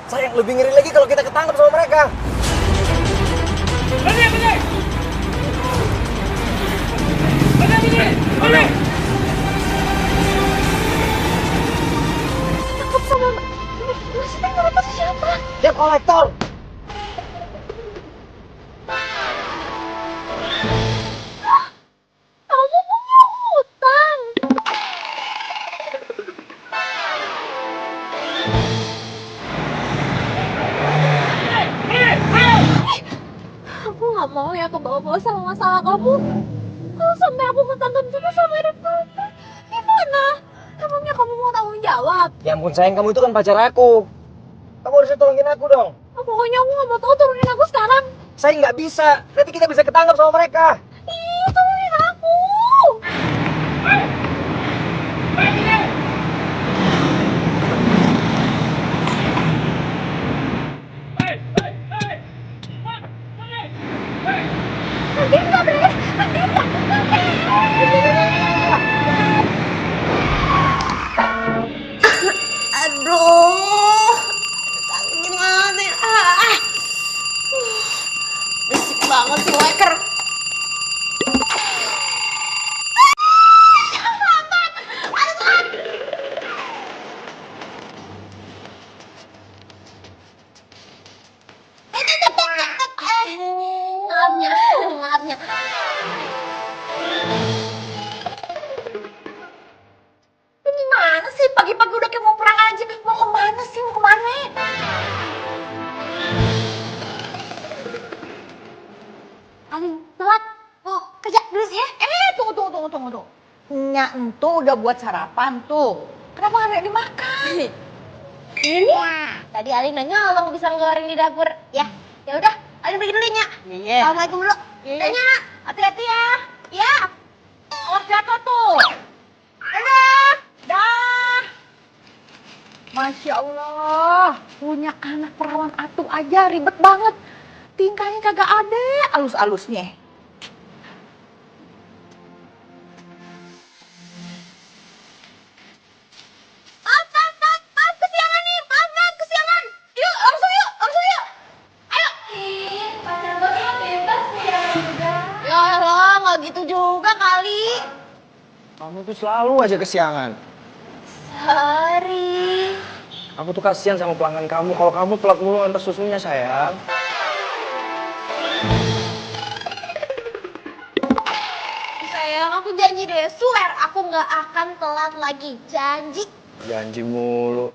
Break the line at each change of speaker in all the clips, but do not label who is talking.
Sayang, lebih ngeri lagi kalau kita ketangkep sama mereka.
Bener.
Takut sama maksudnya mereka siapa?
Debt collector.
Kamu punya hutang. Aku nggak mau ya kebawa-bawa sama masalah kamu. Kalau sampai aku ketangkep juga sama hidup kamu, gimana? Emangnya kamu mau tanggung jawab?
Ya ampun sayang, kamu itu kan pacar aku. Kamu harus tolongin aku dong.
Pokoknya aku nggak mau tahu, turunin aku sekarang.
Saya nggak bisa. Nanti kita bisa ketangkep sama mereka.
Ih, turunin aku. Andin nggak boleh. Andin nggak Aduh, gimana ya? Berisik banget sih, Waker. Maafnya. Gimana sih pagi-pagi udah kayak mau perang aja? Mau kemana sih? Mau kemana? Aling, telat. Oh, kerja dulu sih ya.
Tunggu. Nyak entu udah buat sarapan tuh. Kenapa nggak dimakan?
Ini? Tadi Aling udah nyolong bisa ngeluarin di dapur. Ya udah, Aling pergi dulu ya, Nyak.
Iya.
Assalamualaikum dulu.
Iya.
Ya, Nyak.
Hati-hati ya.
Ya.
Awas jatuh tuh. Dah. Masya Allah, punya anak perawan atuh aja ribet banget. Tingkahnya kagak ada alus-alusnya.
Maaf, kesiangan nih. Maaf, kesiangan. Yuk, langsung yuk. Ayo. Pacar gue cuma bebas ya udah. Ya elah, nggak gitu juga kali.
Kamu tuh selalu aja kesiangan.
Sorry.
Aku tuh kasihan sama pelanggan kamu. Kalau kamu telat mulu antar susunya sayang.
Sayang, aku janji deh. Swear, aku nggak akan telat lagi. Janji.
Janji mulu.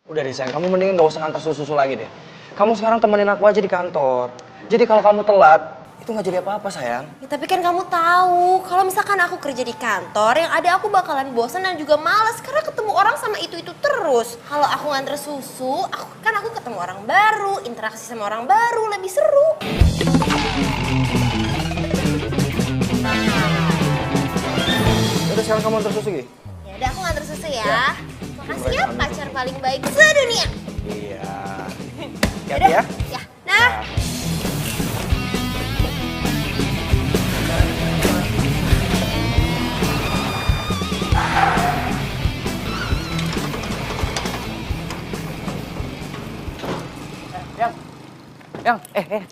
Udah deh sayang, kamu mendingan gak usah ngantar susu lagi deh. Kamu sekarang temenin aku aja di kantor. Jadi kalau kamu telat, itu nggak jadi apa-apa sayang.
Ya, tapi kan kamu tahu, kalau misalkan aku kerja di kantor, yang ada aku bakalan bosan dan juga males karena ketemu orang sama itu terus. Kalau aku nganter susu, aku ketemu orang baru, interaksi sama orang baru, lebih seru.
Udah sekarang kamu antar susu Gi?
Ya udah, aku nganter susu ya. Makasih ya, pacar paling baik sedunia.
Iya.
Yaudah,
Hati ya.
ya. Nah.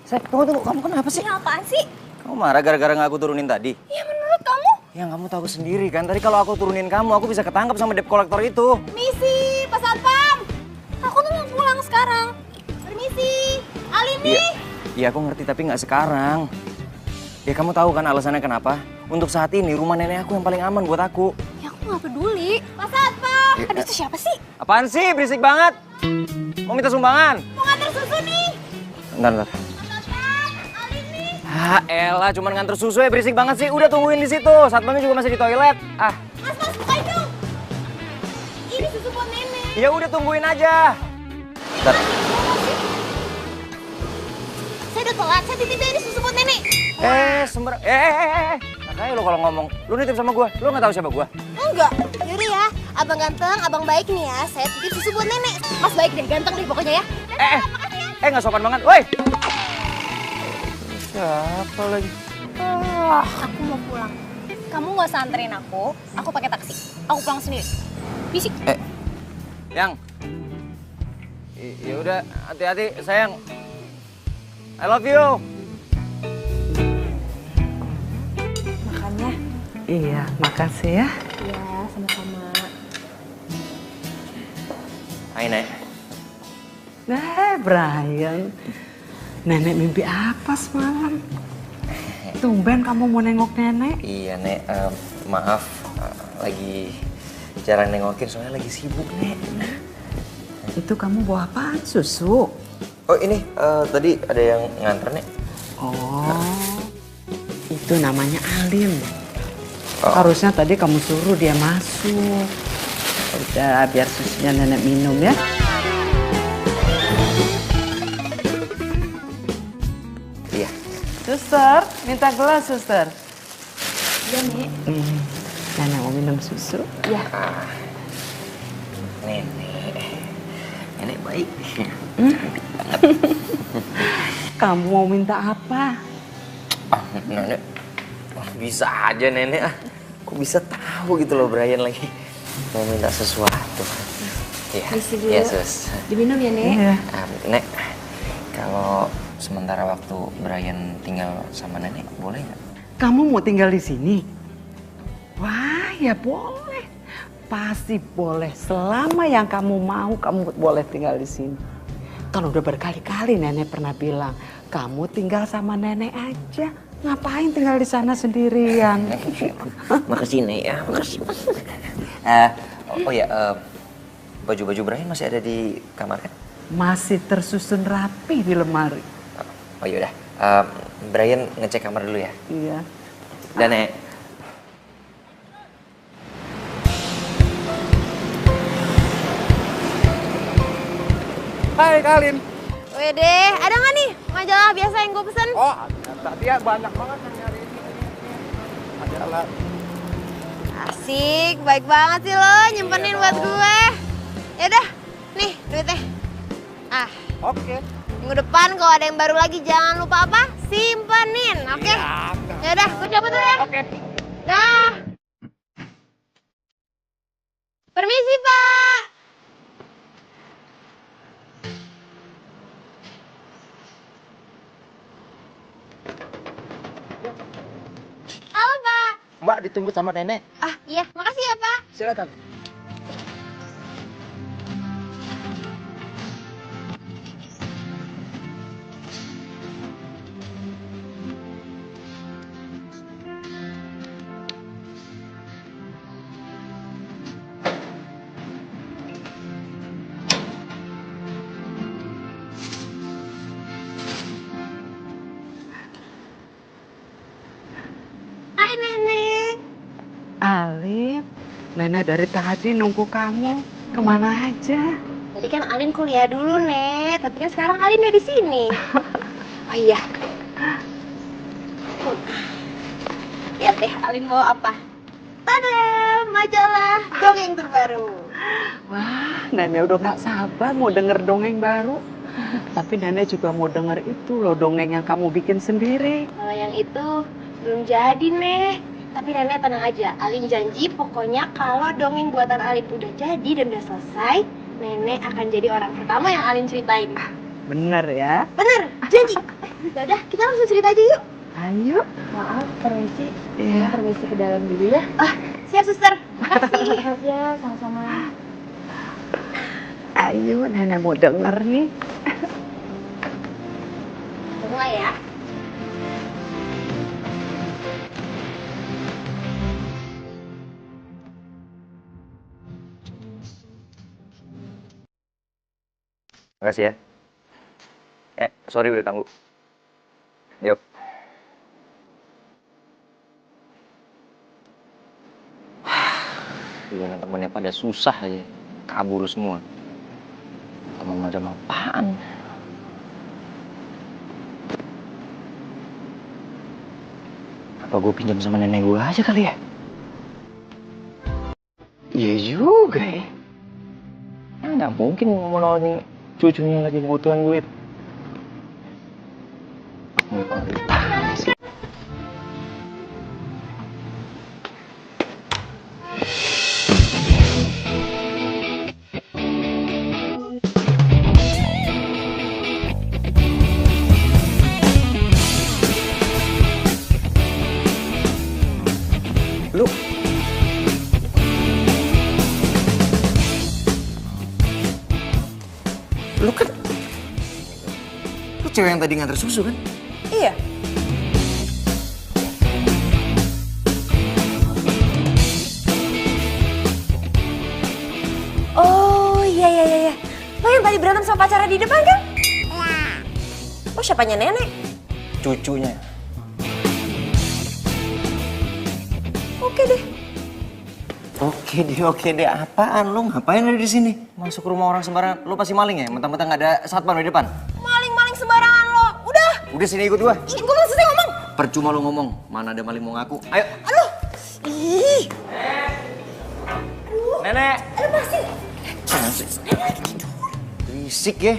Sayang, tunggu, kamu kenapa sih?
Ini apaan sih?
Kamu marah gara-gara nggak aku turunin tadi?
Ya menurut kamu?
Yang kamu tahu sendiri kan, tadi kalau aku turunin kamu, aku bisa ketangkep sama debt collector itu.
Misi, Pak Satpam. Aku tuh mau pulang sekarang. Permisi, Alini.
Iya, aku ngerti tapi nggak sekarang. Ya kamu tahu kan alasannya kenapa? Untuk saat ini rumah nenek aku yang paling aman buat aku.
Ya aku nggak peduli. Pak Satpam. Aduh, itu siapa sih?
Apaan sih? Berisik banget. Mau minta sumbangan?
Mau nganter susu nih.
Bentar.
Pak Satpam, Alini.
Ah, elah, cuman nganter susu ya berisik banget sih. Udah tungguin di situ. Satpamnya juga masih di toilet. Ah.
Mas, bukain dong. Ini susu buat nenek.
Ya udah tungguin aja. Bentar.
Saya udah telat. Saya titipin ini susu buat nenek.
Makanya lo kalau ngomong, lo nitip sama gua. Lo nggak tahu siapa gua?
Enggak. Yaudah ya. Abang ganteng, abang baik nih ya. Saya titip susu buat nenek. Mas baik deh, ganteng deh pokoknya ya. Makasih ya.
Nggak sopan banget. Woi. Siapa lagi?
Aku mau pulang. Kamu nggak usah anterin aku pakai taksi. Aku pulang sendiri. Bisik.
Yang. Ya udah, hati-hati sayang. I love you.
Makannya.
Iya, makasih ya.
Ya, sama-sama.
Hai, Nek.
Brian. Nenek mimpi apa semalam? Tumben kamu mau nengok nenek?
Iya, Nek. Maaf, lagi jarang nengokin soalnya lagi sibuk, Nek.
Itu kamu bawa apaan? Susu?
Oh, ini tadi ada yang nganter, Nek.
Oh, itu namanya Alim.
Oh.
Harusnya tadi kamu suruh dia masuk. Udah, biar susunya nenek minum ya.
Iya.
Suster, minta gelas, suster.
Iya, Nek.
Nenek mau minum susu.
Iya.
Nenek baik.
Kamu mau minta apa?
Nenek, bisa aja Nenek ah. Kok bisa tahu gitu loh Brian lagi mau minta sesuatu. Iya,
Isi dulu.
iya sus.
Diminum ya, Nek?
Iya.
Nek, kalau sementara waktu Brian tinggal sama Nenek, boleh nggak?
Kamu mau tinggal di sini? Wah, ya boleh. Pasti boleh. Selama yang kamu mau, kamu boleh tinggal di sini. Kan udah berkali-kali nenek pernah bilang, kamu tinggal sama nenek aja. Ngapain tinggal di sana sendirian?
Makasih Nek ya, makasih. Oh ya, baju-baju Brian masih ada di kamar kan?
Masih tersusun rapi di lemari.
Oh yaudah, Brian ngecek kamar dulu ya.
Iya.
Dan Nek.
Hai Kalin.
Wede, ada nggak nih majalah biasa yang gue pesen?
Oh, tadi ya banyak banget yang nyari ini. Majalah.
Asik, baik banget sih lo nyimpenin buat gue. Yaudah, nih duitnya. Ah,
Oke.
minggu depan kalau ada yang baru lagi jangan lupa apa? Simpenin, oke? Yaudah, gue cabut dulu ya.
Oke.
Dah. Permisi, Pak. Halo, Pak.
Mbak ditunggu sama nenek.
Ah, iya, makasih ya, Pak.
Silakan.
Hai, Nenek.
Alif, nenek dari tadi nunggu kamu. Kemana aja?
Tadi kan Alin kuliah dulu, Nek. Tapi kan sekarang Alin udah di sini. Oh iya. Lihat deh, Alin mau apa? Tada, majalah dongeng terbaru.
Wah, nenek udah gak sabar mau denger dongeng baru. Tapi nenek juga mau denger itu loh, dongeng yang kamu bikin sendiri.
Kalau yang itu belum jadi, Nek. Tapi Nenek tenang aja, Alin janji pokoknya kalau dongeng buatan Alin udah jadi dan udah selesai, Nenek akan jadi orang pertama yang Alin ceritain.
Bener ya?
Bener, janji. Yaudah, kita langsung cerita aja yuk.
Ayo.
Maaf, permisi.
Iya.
Permisi ke dalam dulu ya.
Ah, siap, Suster. Makasih.
Ya, sama-sama.
Ayo, nenek mau denger nih.
Mulai ya.
Makasih ya. Sorry udah ganggu. Yuk. Gimana temennya pada susah aja. Kabur semua. Temen macam apaan? Apa gue pinjam sama nenek gue aja kali ya? Iya juga ya. Nggak mungkin mau nolongin cucunya lagi kebutuhan duit. Lu kan... Lu cewek yang tadi nganter susu kan?
Iya. Oh iya. Lo yang tadi berantem sama pacarnya di depan kan? Oh siapanya nenek?
Cucunya. Oke deh. Apaan lu? Ngapain ada di sini? Masuk rumah orang sembarangan. Lu pasti maling ya? Mentang-mentang nggak ada satpam di depan.
Maling sembarangan lo.
Udah sini ikut gua.
Ih, gue belum selesai ngomong.
Percuma lu ngomong. Mana ada maling mau ngaku. Ayo.
Aduh. Ih.
Nenek.
Aduh masih.
Berisik ya.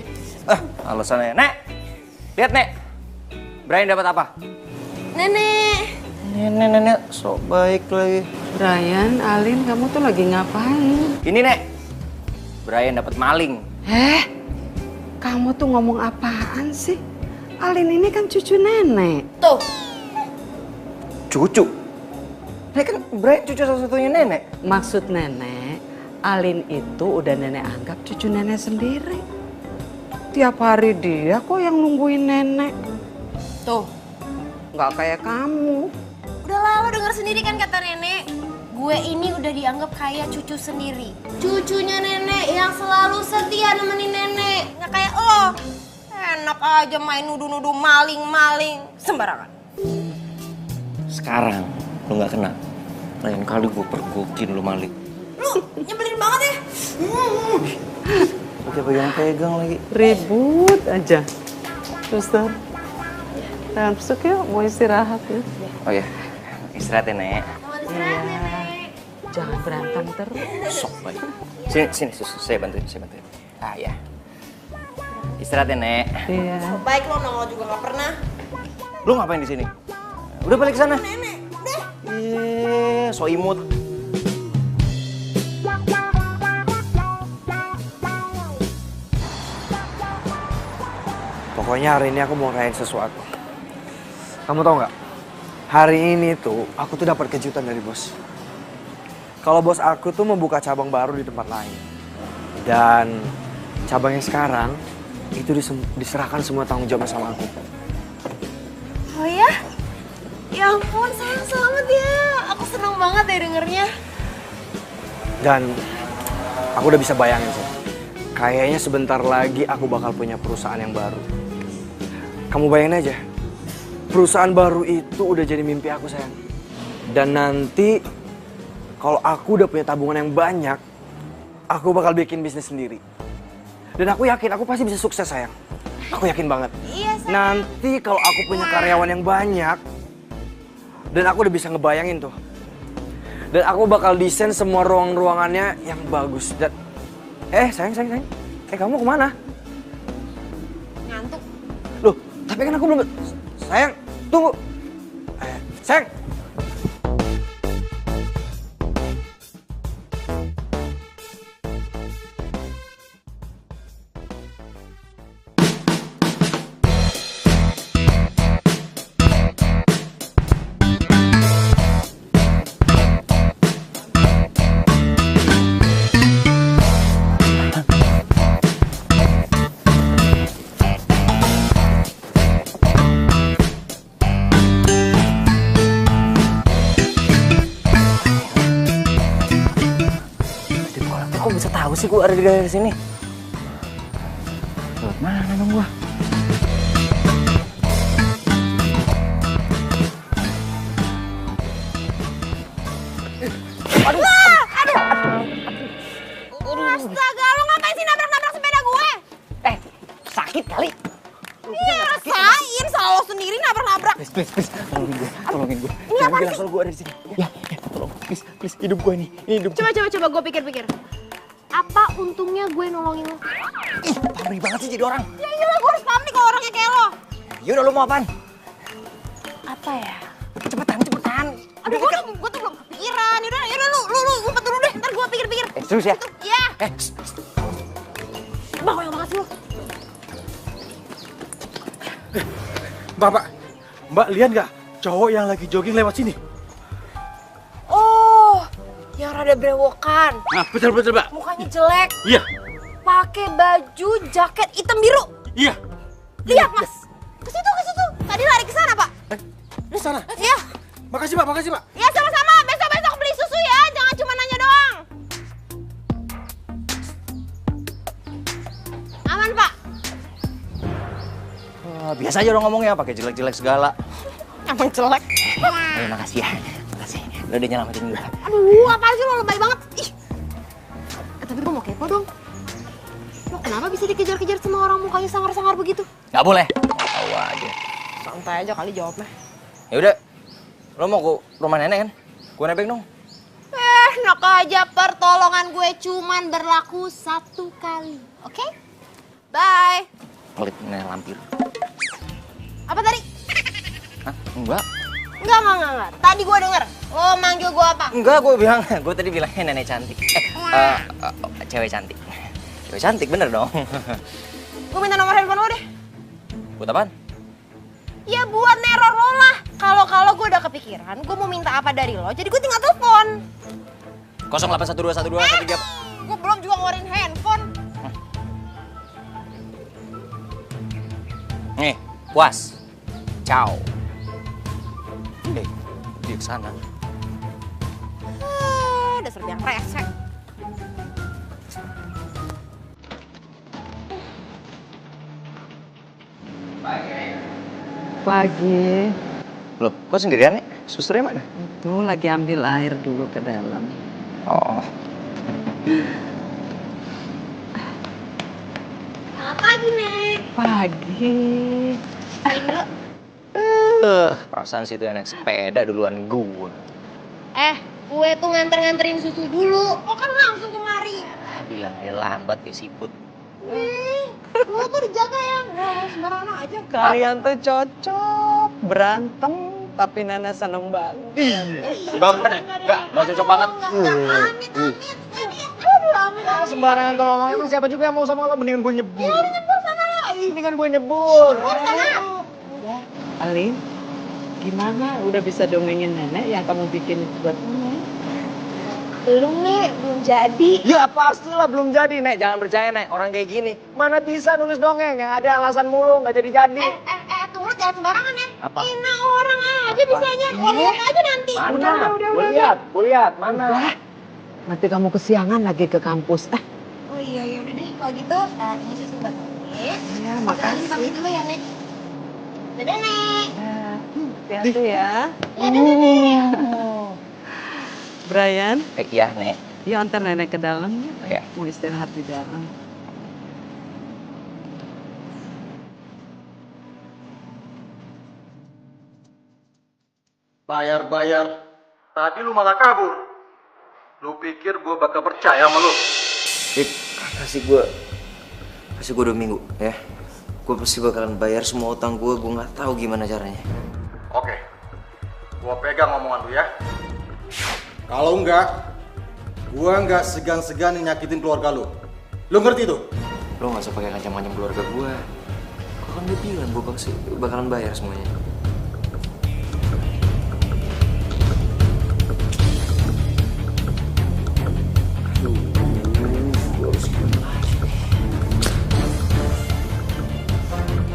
Alasannya. Nek. Lihat, Nek. Brian dapat apa?
Nenek.
Nenek. Sok baik lagi.
Brian, Alin, kamu tuh lagi ngapain?
Ini, Nek. Brian dapat maling.
Kamu tuh ngomong apaan sih? Alin ini kan cucu nenek.
Tuh.
Cucu. Nek kan Brian cucu satu-satunya nenek.
Maksud nenek, Alin itu udah nenek anggap cucu nenek sendiri. Tiap hari dia kok yang nungguin nenek.
Tuh.
Nggak kayak kamu.
Udahlah, lo denger sendiri kan kata nenek. Gue ini udah dianggap kayak cucu sendiri. Cucunya nenek yang selalu setia nemenin nenek. Nggak kayak lo. Enak aja main nuduh-nuduh maling-maling. Sembarangan.
Sekarang lu nggak kena. Lain kali gue pergokin lu maling.
Lu nyebelin banget ya.
Oke, pegang lagi.
Ribut aja. Suster, jangan besok yuk, mau istirahat ya.
Oh ya, istirahat ya, Nek.
Istirahat nenek.
Jangan berantem terus.
Sok baik. Sini, susu. Saya bantuin. Ah ya. Istirahat ya, Nek.
Iya.
Baik lo nongol juga nggak pernah.
Lu ngapain di sini? Udah balik ke sana.
Nenek, udah.
So imut.
Pokoknya hari ini aku mau ngerayain sesuatu. Kamu tau nggak? Hari ini tuh aku tuh dapat kejutan dari bos. Kalau bos aku tuh membuka cabang baru di tempat lain. Dan cabang yang sekarang itu diserahkan semua tanggung jawabnya sama aku.
Oh ya? Ya ampun, sayang selamat ya. Aku seneng banget ya dengernya.
Dan aku udah bisa bayangin sih. Kayaknya sebentar lagi aku bakal punya perusahaan yang baru. Kamu bayangin aja. Perusahaan baru itu udah jadi mimpi aku, sayang. Dan nanti kalau aku udah punya tabungan yang banyak, aku bakal bikin bisnis sendiri. Dan aku yakin aku pasti bisa sukses, sayang. Aku yakin banget.
Iya, sayang.
Nanti kalau aku punya karyawan yang banyak, dan aku udah bisa ngebayangin tuh. Dan aku bakal desain semua ruang-ruangannya yang bagus. Dan sayang. Kamu kemana?
Ngantuk.
Loh, tapi kan aku belum... Sayang, tunggu. Sayang.
Kok bisa tahu sih gue ada di daerah sini? Mana dong gue?
Astaga, lo ngapain sih nabrak-nabrak sepeda gue?
Sakit kali.
Iya, rasain salah lo sendiri nabrak-nabrak.
Please, tolongin gue.
Ini
Jangan
apaan
bilang
sih?
soal gue ada di sini. Ya, tolong, please, hidup gue ini hidup.
Coba gue pikir-pikir. Apa untungnya gue nolongin lo?
Ih, pamrih banget sih jadi orang.
Ya iyalah, gue harus pamrih kalau orangnya kayak lo.
Yaudah, lu mau apaan?
Apa ya?
Cepetan.
Aduh, gue tuh belum pikiran. Yaudah lu ngumpet dulu deh. Ntar gue pikir-pikir.
Serius ya?
Iya. Bang, yang banget sih lo.
Mbak lihat nggak cowok yang lagi jogging lewat sini?
Oh, yang rada brewokan.
Nah, betul Mbak.
Mukanya jelek.
Iya.
pakai baju jaket hitam biru.
Iya.
Lihat Mas. Ke situ. Tadi lari ke sana Pak.
Di sana.
Iya.
Makasih Pak.
Ya sama-sama. Besok beli susu ya. Jangan cuma nanya doang. Aman Pak.
Biasa aja dong ngomongnya, pakai jelek-jelek segala.
Emang jelek.
Makasih ya, makasih. Lo udah nyelamatin gue.
Aduh, apaan sih lo lebay banget. Ih. Tapi gue mau kepo dong. Lo kenapa bisa dikejar-kejar sama orang mukanya sangar-sangar begitu?
Gak boleh. Tahu aja.
Santai aja kali jawabnya.
Ya udah, lo mau ke rumah nenek kan? Gue nebeng dong.
Enak aja, pertolongan gue cuman berlaku 1 kali. Oke? Bye.
Pelit nenek lampir.
Apa tadi?
Hah? Enggak.
Enggak. Tadi gue denger. Lo manggil gue apa?
Enggak, gue tadi bilangnya nenek cantik. Cewek cantik. Cewek cantik bener dong.
Gue minta nomor handphone lo deh.
Buat apaan?
Ya buat neror lo lah. Kalau gue udah kepikiran, gue mau minta apa dari lo, jadi gue tinggal telepon.
08121213.
Gue belum juga ngeluarin handphone.
Nih, puas. Ciao. Dia kesana.
Dasar biang resek.
Pagi.
Loh, kok sendirian nih? Susternya mana?
Tuh lagi ambil air dulu ke dalam.
Oh.
Pagi, Nek.
Pagi.
Perasaan situ naik sepeda duluan gue.
Gue tuh nganterin susu dulu. Kok kan langsung kemari?
Bilangnya lambat ya siput.
Lo tuh dijaga ya. Sembarangan aja.
Kalian tuh cocok berantem tapi Nana seneng banget.
Enggak cocok banget.
Amit.
Sembarangan kalau ngomong emang siapa juga yang mau sama lo, mendingan gue nyebur.
Ya udah nyebur sana lo.
Mendingan gue nyebur.
Alin, gimana? Udah bisa dongengin nenek yang kamu bikin itu buat nenek?
Belum Nek, belum jadi.
Ya pastilah belum jadi, Nek. Jangan percaya, Nek. Orang kayak gini. Mana bisa nulis dongeng yang ada alasan mulu, nggak jadi-jadi.
Tunggu jangan sembarangan ya.
Apa?
Nah orang aja bisanya. Lihat aja nanti.
Mana? Gue lihat. Mana?
Nanti kamu kesiangan lagi ke kampus.
Oh iya, ya udah deh. Kalau gitu, ini susu buat Nek.
Ya, makasih.
Pamit dulu ya, Nek. Dadah, Nek.
Hati-hati ya.
Dadah, Nek.
Brian,
Iya, Nek.
yuk antar nenek ke dalam ya.
Ya.
Mau istirahat di dalam.
Bayar. Tadi lu malah kabur. Lu pikir gue bakal percaya sama lu?
Dik, kasih gue 2 minggu, ya. Gue pasti bakalan bayar semua utang gue nggak tahu gimana caranya.
Oke. Gue pegang omongan lu ya. Kalau enggak, gue nggak segan-segan nyakitin keluarga lu. Lu ngerti tuh?
Lo nggak usah pakai ngancam-ngancam keluarga gue. Gue kan udah bilang gue bakalan bayar semuanya.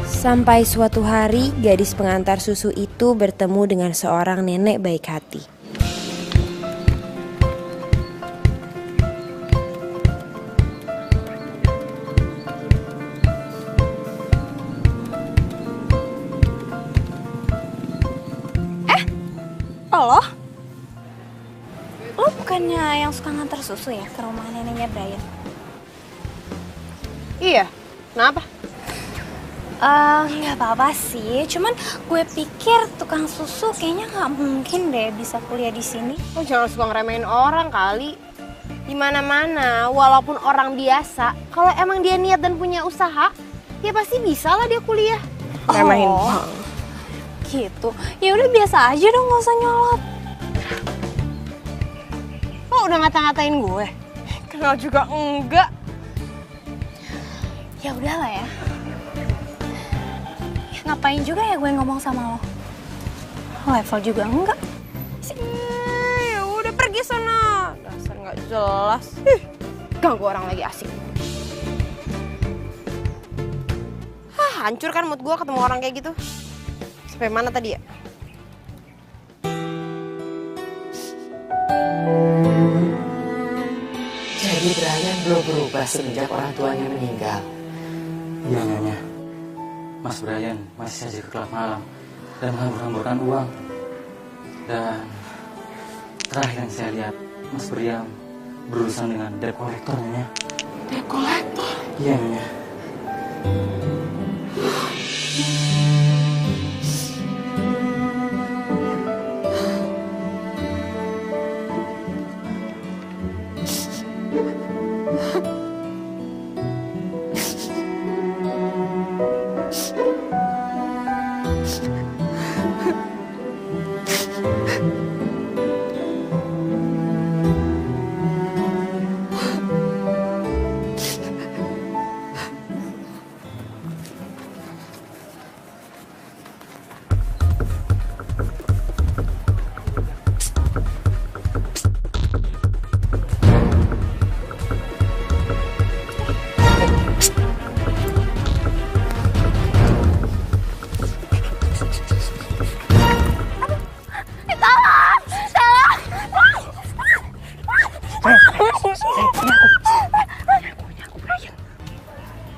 Sampai suatu hari, gadis pengantar susu itu bertemu dengan seorang nenek baik hati.
Lo bukannya yang suka nganter susu ya ke rumah neneknya Brian?
Iya, kenapa?
Nggak apa-apa sih, cuman gue pikir tukang susu kayaknya nggak mungkin deh bisa kuliah di sini.
Lo jangan suka ngeremehin orang kali. Di mana-mana, walaupun orang biasa, kalau emang dia niat dan punya usaha, ya pasti bisa lah dia kuliah. Remehin banget.
Gitu. Ya udah biasa aja dong, nggak usah nyolot.
Lo udah ngata-ngatain gue? Kenal juga enggak.
Ya udahlah ya. Ngapain juga ya gue ngomong sama lo? Level juga enggak.
Ya udah pergi sana. Dasar nggak jelas. Ganggu orang lagi asik. hancur kan mood gue ketemu orang kayak gitu. Sampai mana tadi ya?
Jadi Brian belum berubah semenjak orang tuanya meninggal.
Iya Nyonya, Mas Brian masih saja ke klub malam dan menghambur-hamburkan uang. Dan terakhir yang saya lihat, Mas Brian berurusan dengan debt collector Nyonya.
Debt collector?
Iya Nyonya.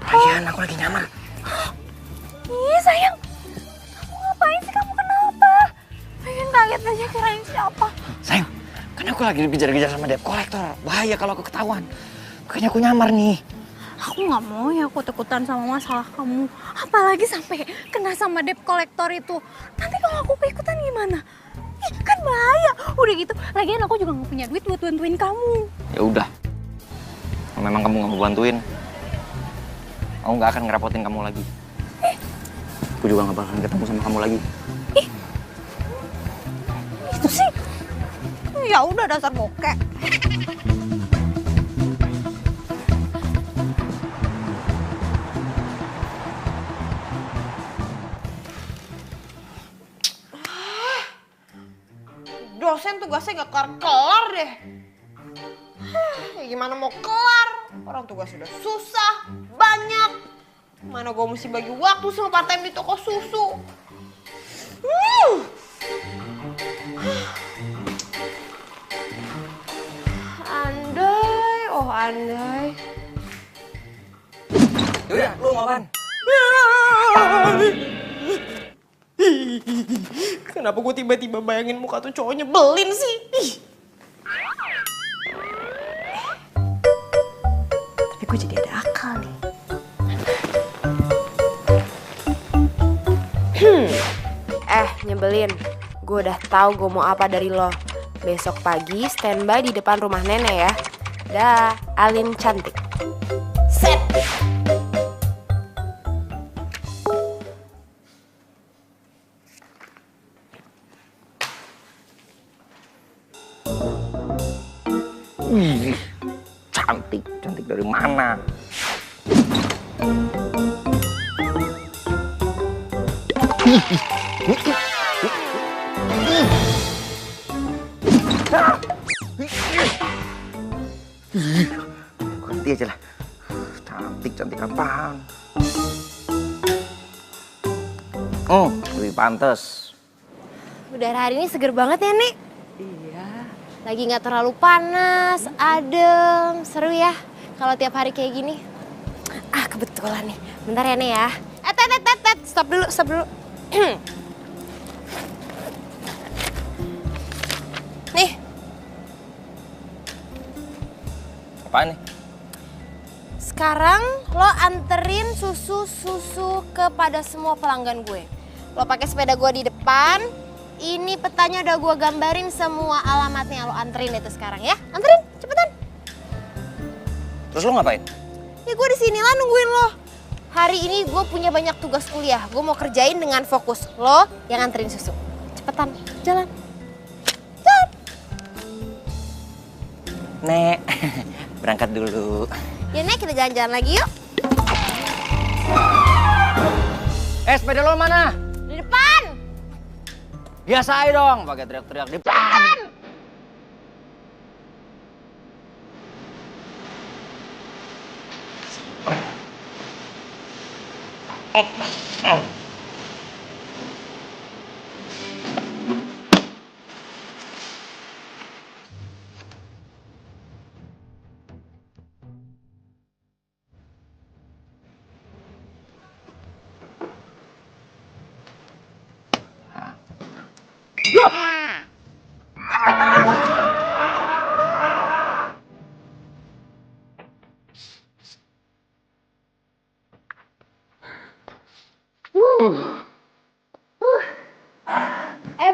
Brian, aku lagi nyamar.
Ih sayang, kamu ngapain sih? Kamu kenapa? Pengen kaget aja kirain siapa.
Sayang, kan aku lagi dikejar-kejar sama debt collector. Bahaya kalau aku ketahuan. Makanya aku nyamar nih.
Aku nggak mau ya ikut-ikutan sama masalah kamu. Apalagi sampai kena sama debt collector itu. Nanti kalau aku keikutan gimana? Ih, kan bahaya. Udah gitu, lagian aku juga nggak punya duit buat bantuin kamu.
Ya udah. Kalau memang kamu nggak mau bantuin, aku nggak akan ngerepotin kamu lagi. Aku juga nggak bakalan ketemu sama kamu lagi.
Itu sih. Ya udah dasar bokek.
Dosen tugasnya gak kelar-kelar deh. Ya gimana mau kelar? Orang tugas sudah susah, banyak. Mana gue mesti bagi waktu sama part time di toko susu. Andai, oh andai.
Yaudah, lu mau apaan?
Kenapa gue tiba-tiba bayangin muka tuh cowok nyebelin sih?
Tapi gue jadi ada akal nih.
Nyebelin. Gue udah tahu gue mau apa dari lo. Besok pagi standby di depan rumah nenek ya. Dah, Alin cantik. Set.
Ih, cantik. Cantik dari mana? Ganti aja lah. Cantik apaan? Oh, lebih pantas.
Udara hari ini seger banget ya, Nek?
Iya.
Lagi nggak terlalu panas, adem, seru ya kalau tiap hari kayak gini. Ah, kebetulan nih. Bentar ya, Nek ya. Stop dulu. Nih.
Apaan nih?
Sekarang lo anterin susu kepada semua pelanggan gue. Lo pakai sepeda gue di depan. Ini petanya udah gue gambarin semua alamatnya. Lo anterin itu sekarang ya. Anterin, cepetan.
Terus lo ngapain?
Ya gue di sini lah nungguin lo. Hari ini gue punya banyak tugas kuliah. Gue mau kerjain dengan fokus. Lo yang anterin susu. Cepetan, jalan.
Nek, berangkat dulu.
Ya Nek, kita jalan-jalan lagi yuk.
Sepeda lo mana?
Di depan.
Biasa aja dong, pakai teriak-teriak di depan.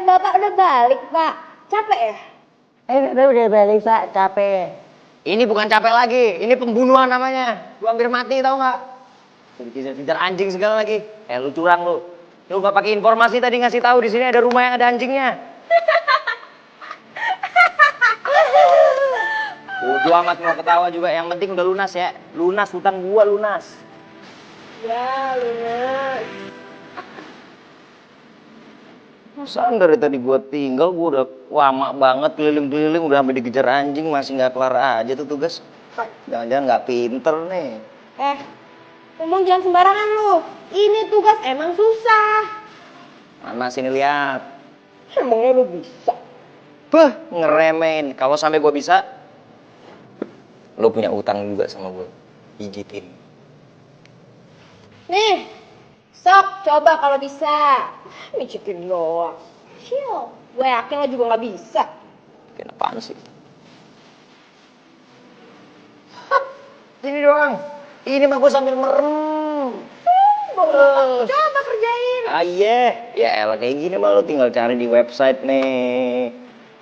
Bapak udah balik, Pak. Capek ya?
Udah balik, Pak. Capek. Ini bukan capek lagi, ini pembunuhan namanya. Gua hampir mati, tau nggak? Dikejar-kejar anjing segala lagi. Lu curang lu. Lu nggak pakai informasi tadi ngasih tahu di sini ada rumah yang ada anjingnya. Bodo amat mau ketawa juga, yang penting udah lunas ya. Lunas, hutang gua lunas.
Ya, lunas.
Masa dari tadi gua tinggal, gua udah lama banget keliling-keliling, udah sampai dikejar anjing, masih nggak kelar aja tuh tugas. Jangan-jangan nggak pinter nih.
Ngomong jangan sembarangan lu. Ini tugas emang susah.
Mana sini lihat.
Emangnya lu bisa?
Beh, ngeremehin. Kalau sampai gua bisa, lu punya utang juga sama gua. Pijitin.
Nih, sok coba kalau bisa. Mijitin doang. Chill. Gue yakin lo juga nggak bisa.
Bikin apaan sih? Sini doang. Ini mah gua sambil merem.
Coba kerjain.
Iya. Ya elah kayak gini mah lu tinggal cari di website nih.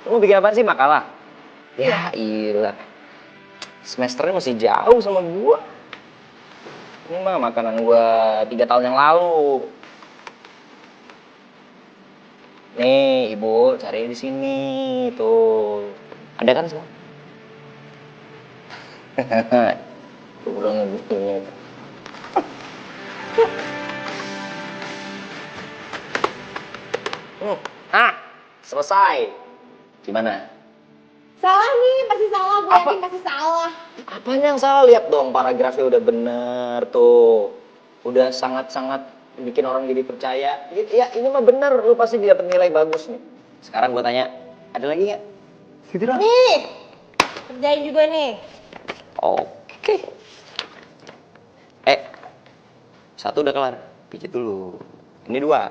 Lu mau bikin apaan sih, makalah? Ya iyalah. Semesternya masih jauh sama gua. Ini mah makanan gua 3 tahun yang lalu. Nih, Ibu, cari di sini. Tuh. Ada kan semua? Tuh udah ngebutinnya. Selesai. Gimana?
Salah nih, pasti salah. Gue yakin pasti salah.
Apanya yang salah? Lihat dong, paragrafnya udah bener tuh. Udah sangat-sangat bikin orang jadi percaya. Ya ini mah bener, lu pasti dapat nilai bagus nih. Sekarang gue tanya, ada lagi nggak?
Nih, kerjain juga nih.
Oke. Satu udah kelar. Pijit dulu. Ini 2.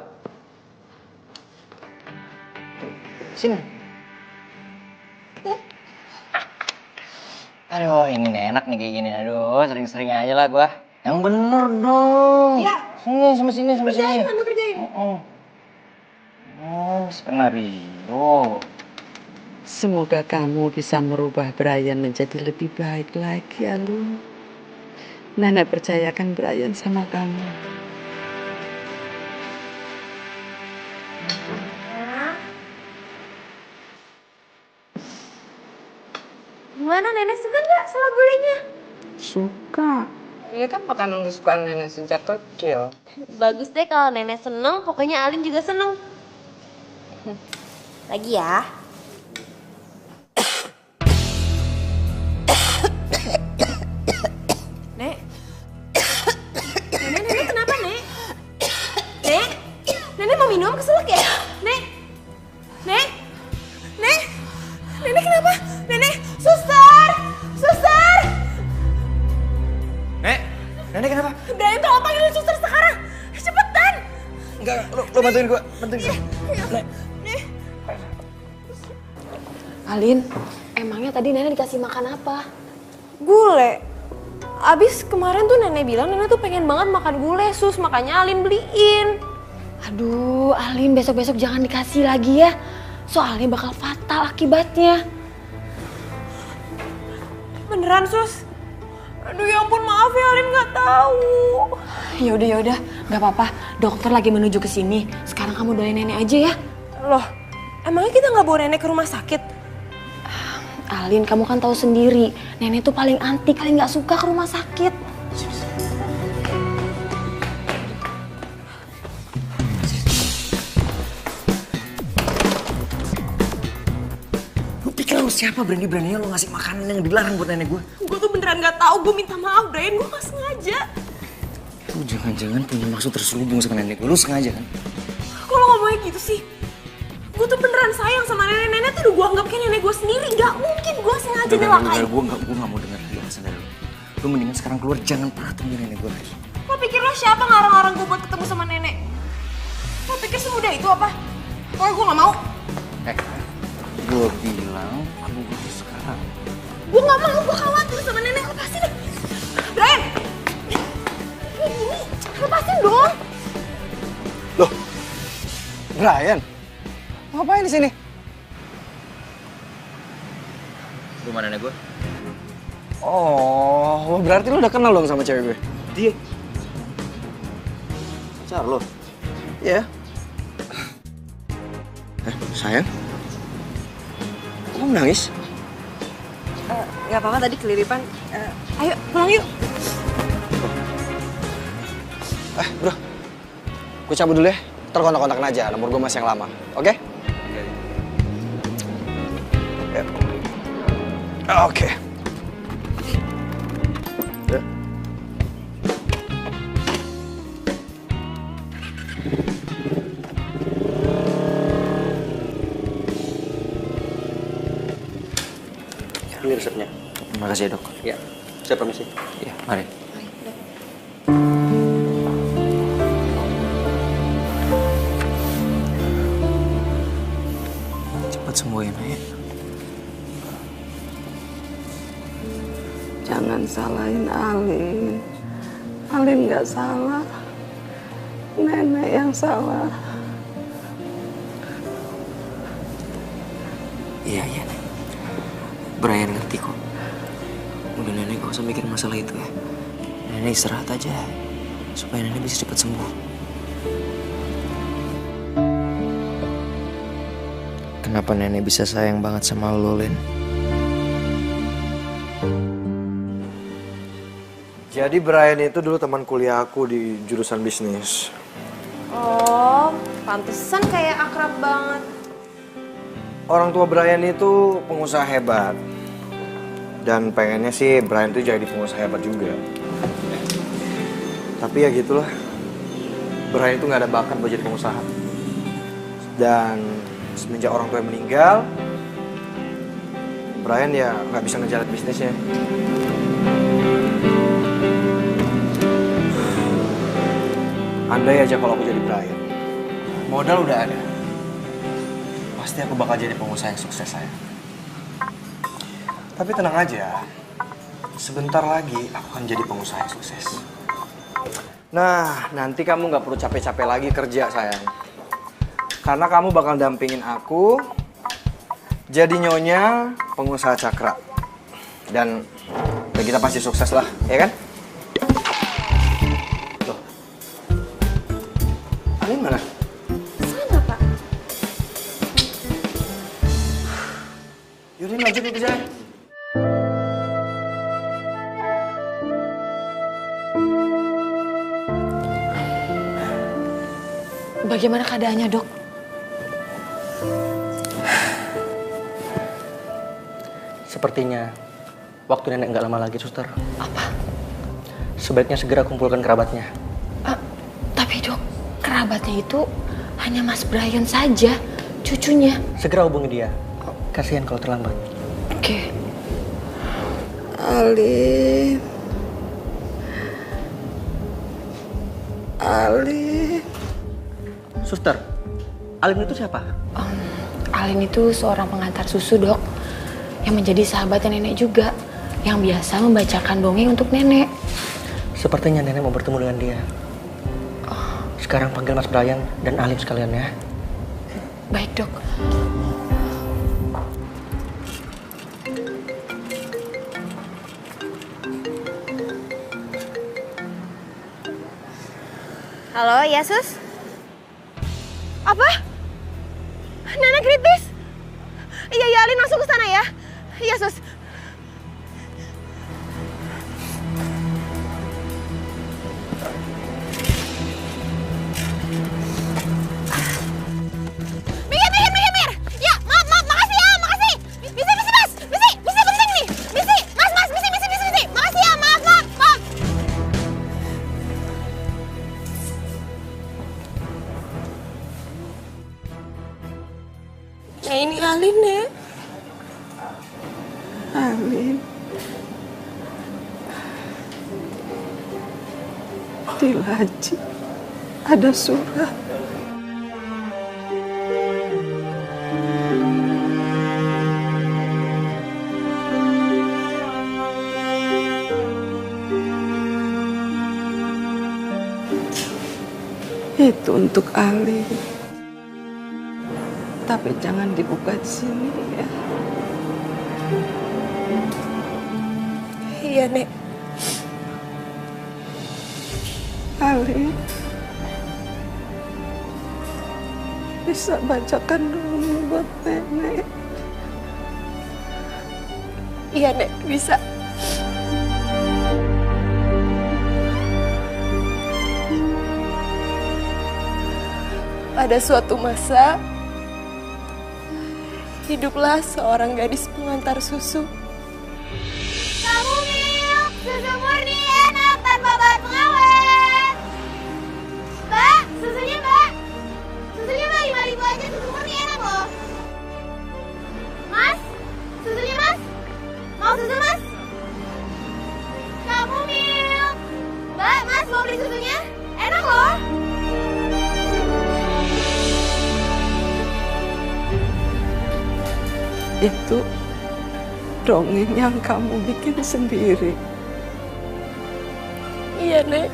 Sini. Aduh, ini nih enak nih kayak gini. Aduh, sering-sering aja lah gua. Yang bener dong.
Ya.
Sini, sama sini, sama sini.
Kerjain, kerjain.
Skenario.
Semoga kamu bisa merubah Brian menjadi lebih baik lagi, Alun. Nenek percayakan Brian sama kamu.
Gimana, Nenek suka nggak sama gulenya?
Suka. Ini kan makanan kesukaan nenek sejak kecil.
Bagus deh kalau Nenek seneng, pokoknya Alin juga seneng. Lagi ya. Nek. Nenek kenapa, Nek? Nek? Nenek mau minum keselak ya? Nek? Nek? Nek? Nenek kenapa? Nenek, suster! Suster!
Nenek kenapa?
Brian tolong panggilin suster sekarang. Cepetan!
Enggak, lu bantuin gua, bantuin gua. Nek.
Alin, emangnya tadi Nenek dikasih makan apa?
Gule. Abis kemarin tuh Nenek bilang Nenek tuh pengen banget makan gule, Sus. Makanya Alin beliin.
Aduh, Alin besok-besok jangan dikasih lagi ya. Soalnya bakal fatal akibatnya.
Beneran, Sus? Aduh ya ampun, maaf ya Alin nggak tahu.
Yaudah, nggak apa-apa. Dokter lagi menuju ke sini. Sekarang kamu doain Nenek aja ya.
Loh, emangnya kita nggak bawa Nenek ke rumah sakit?
Alin, kamu kan tahu sendiri, Nenek tuh paling anti, paling nggak suka ke rumah sakit.
Lu pikir lu siapa berani-beraninya lu ngasih makanan yang dilarang buat nenek gua?
Gue tuh beneran nggak tahu. Gue minta maaf, Brian. Gue nggak sengaja.
Lu jangan-jangan punya maksud terselubung sama nenek gue. Lu sengaja kan?
Kok lo ngomongnya gitu sih? Gue tuh beneran sayang sama nenek-nenek tuh udah gue anggap kayak nenek gue sendiri. Gak mungkin gue sengaja nyelakain.
Gue gak mau dengar lagi alasan dari lu. Lu mendingan sekarang keluar, jangan pernah temuin nenek gue lagi.
Lo pikir lo siapa ngarang-ngarang gue buat ketemu sama nenek? Lo pikir semudah itu apa? Pokoknya gue gak mau.
Gue bilang keluar sekarang.
Gue gak mau, gue khawatir sama nenek. Lepasin deh. Brian! Kayak gini, lepasin dong.
Loh, Brian, ngapain di sini?
Rumah nenek gue.
Oh, berarti lu udah kenal dong sama cewek gue?
Dia. Pacar lo?
Iya. Sayang? Kok kamu nangis?
Gak apa-apa tadi keliripan. Ayo pulang yuk.
Bro, gue cabut dulu ya. Ntar kontak-kontakan aja, nomor gue masih yang lama. Oke? Oke. Ya.
Ini resepnya.
Terima kasih ya, Dok.
Ya, saya permisi.
Iya, mari. Cepat sembuh ya, Nak.
Jangan salahin Alin. Alin nggak salah. Nenek yang salah.
Iya, Nek. Brian ngerti kok. Udah nenek gak usah mikir masalah itu ya. Nenek istirahat aja. Supaya nenek bisa cepat sembuh. Kenapa nenek bisa sayang banget sama lo, Lin?
Jadi Brian itu dulu teman kuliah aku di jurusan bisnis.
Oh, pantesan kayak akrab banget.
Orang tua Brian itu pengusaha hebat. Dan pengennya sih Brian tuh jadi pengusaha hebat juga. Tapi ya gitulah. Brian itu nggak ada bakat buat jadi pengusaha. Dan semenjak orang tua meninggal, Brian ya nggak bisa ngejalan bisnisnya. Andai aja kalau aku jadi Brian, modal udah ada. Pasti aku bakal jadi pengusaha yang sukses, sayang. Tapi tenang aja, sebentar lagi aku akan jadi pengusaha yang sukses. Nah, nanti kamu nggak perlu capek-capek lagi kerja, sayang. Karena kamu bakal dampingin aku jadi nyonya pengusaha Cakra. Dan ya kita pasti sukses lah, ya kan? Loh. Alin mana?
Sana, Pak.
Yaudah, lanjut nih kerjaan.
Bagaimana keadaannya, Dok?
Sepertinya waktu nenek nggak lama lagi, suster.
Apa?
Sebaiknya segera kumpulkan kerabatnya.
Tapi, Dok, kerabatnya itu hanya Mas Brian saja, cucunya.
Segera hubungi dia. Kasihan kalau terlambat.
Oke.
Alin. Alin.
Suster, Alin itu siapa?
Alin itu seorang pengantar susu, Dok. Yang menjadi sahabatnya nenek juga. Yang biasa membacakan dongeng untuk nenek.
Sepertinya nenek mau bertemu dengan dia. Sekarang panggil Mas Brian dan Alin sekalian ya.
Baik, Dok.
Halo, ya Sus? Apa? Nenek kritis? Iya, ya Alin masuk ke sana ya. Iya, Sus. Mir. Ya, makasih ya, makasih. Misi, Mas. Misi penting nih. Misi, Mas, misi. Makasih ya, maaf. Nah ini Alin, Nek.
Alin. Di laci ada surat. Itu untuk Ali. Tapi jangan dibuka di sini ya.
Iya, Nek.
Ali. Bisa bacakan dulu buat nenek.
Iya, Nek, bisa. Pada suatu masa, hiduplah seorang gadis pengantar susu.
Kamu milk, susu murni enak tanpa bahan pengawet. Mbak, susunya mbak. Susunya mbak 5.000 aja, susu murni enak loh. Mas, susunya mas. Mau susu mas? Kamu milk. Mbak, mas mau beli susunya? Enak loh.
Itu dongeng yang kamu bikin sendiri.
Iya, Nek.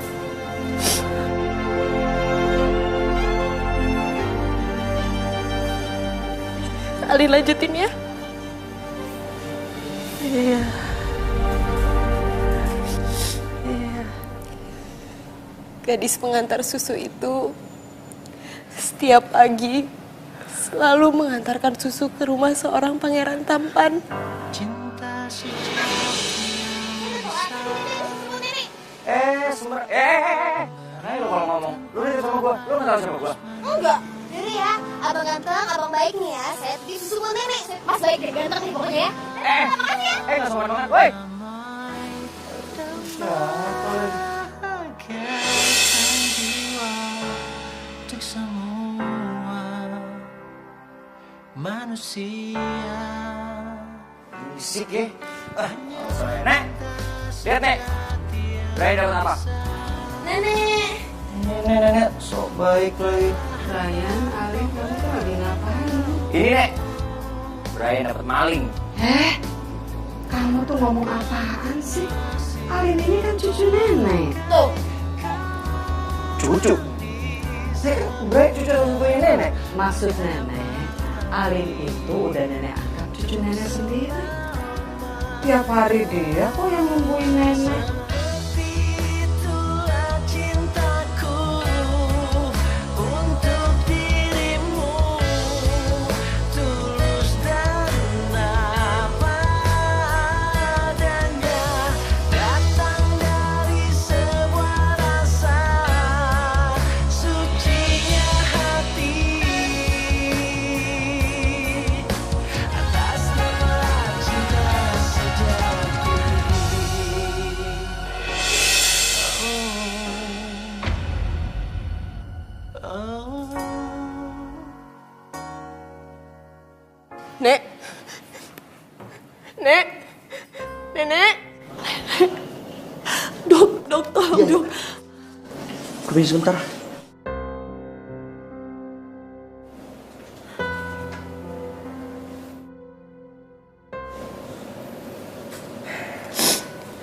Ali lanjutin ya.
Iya. Iya.
Gadis pengantar susu itu setiap pagi selalu mengantarkan susu ke rumah seorang pangeran tampan.
Sumber. Nah, lu kalau ngomong, lu udah sama gua, lu nggak tahu siapa gua.
Enggak. Jadi ya, abang ganteng, abang baik nih ya. Saya di susu buat nenek. Mas baik deh, ganteng nih pokoknya ya. Makasih ya.
Nggak sopan banget, woi.
Untuk semua manusia.
Bisik ya. Nek, lihat nek. Raya dapat apa?
Nenek.
Nenek, sok baik lagi.
Ryan, Alin, kamu tuh lagi ngapain?
Ini nek, Brian dapat maling.
Kamu tuh ngomong apaan sih? Alin ini kan cucu nenek.
Tuh.
Cucu? Brian cucu punya nenek.
Maksud nenek, Alin itu udah nenek anggap cucu nenek sendiri. Tiap hari dia kok yang nungguin nenek.
Nek. Nek. Nenek. Dok, tolong dok.
Permisi sebentar.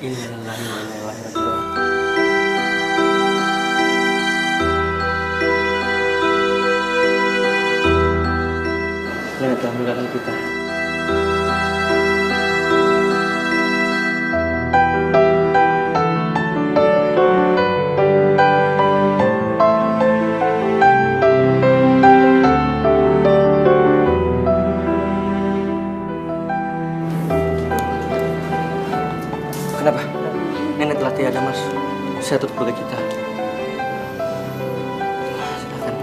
Innalillahi wa inna ilaihi raji'un. Nenek telah meninggalkan kita.
Kenapa? Nenek telah tiada, Mas. Saya turut berduka cita. Silakan.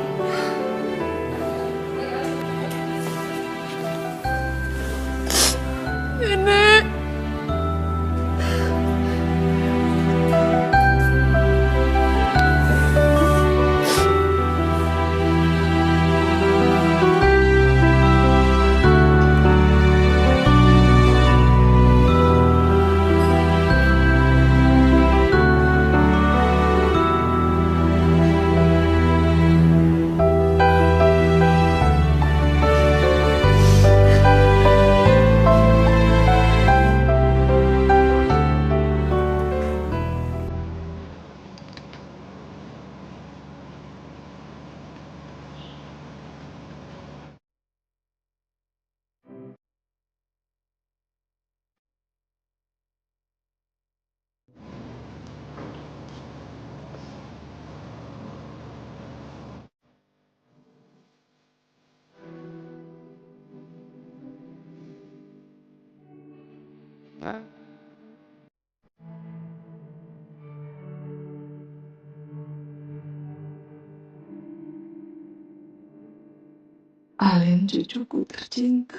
Alin cucuku tercinta.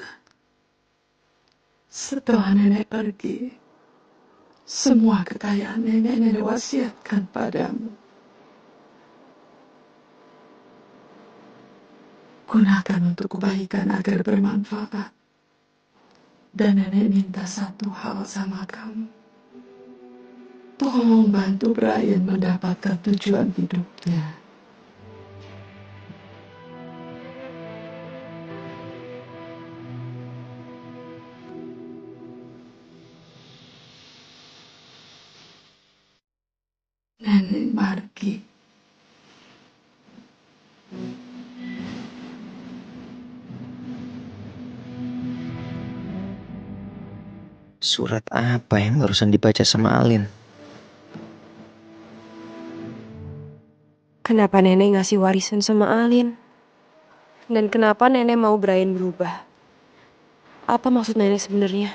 Setelah nenek pergi, semua kekayaan nenek wasiatkan padamu. Gunakan untuk kebaikan agar bermanfaat. Dan nenek minta satu hal sama kamu. Tolong bantu Brian mendapatkan tujuan hidupnya. Nenek Margi.
Surat apa yang barusan dibaca sama Alin?
Kenapa nenek ngasih warisan sama Alin? Dan kenapa nenek mau Brian berubah? Apa maksud nenek sebenarnya?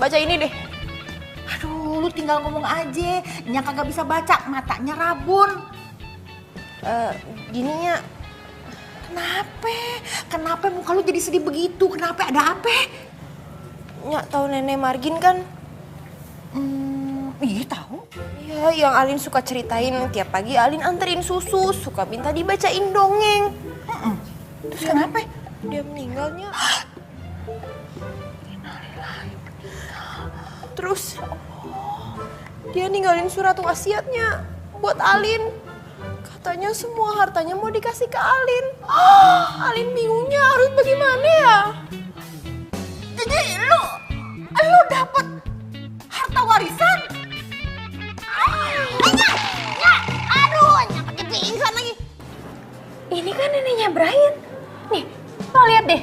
Baca ini deh. Aduh, lu tinggal ngomong aja. Nya kagak bisa baca, matanya rabun.
Gininya.
Kenapa muka lu jadi sedih begitu? Kenapa? Ada apa?
Nyak tahu nenek Margin kan?
Iya tahu.
Iya, yang Alin suka ceritain tiap pagi Alin anterin susu, suka minta dibacain dongeng.
Terus kenapa?
Dia meninggalnya. Terus dia ninggalin surat wasiatnya buat Alin. Katanya semua hartanya mau dikasih ke Alin. Alin bingungnya harus bagaimana ya?
Jadi lu dapet harta warisan? Aduh, nya pakai pingsan lagi.
Ini kan neneknya Brian. Nih, lo lihat deh.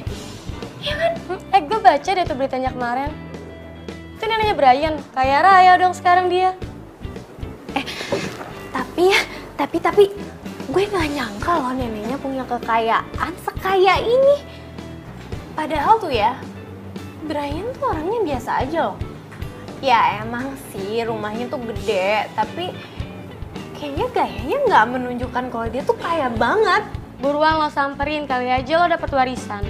Ya kan? Gue baca deh tuh beritanya kemarin. Itu neneknya Brian, kaya raya dong sekarang dia. Tapi gue gak nyangka loh neneknya punya kekayaan sekaya ini. Padahal tuh ya, Brian tuh orangnya biasa aja loh. Ya emang sih rumahnya tuh gede, tapi kayaknya gayanya gak menunjukkan kalau dia tuh kaya banget. Buruan lo samperin, kali aja lo dapet warisan.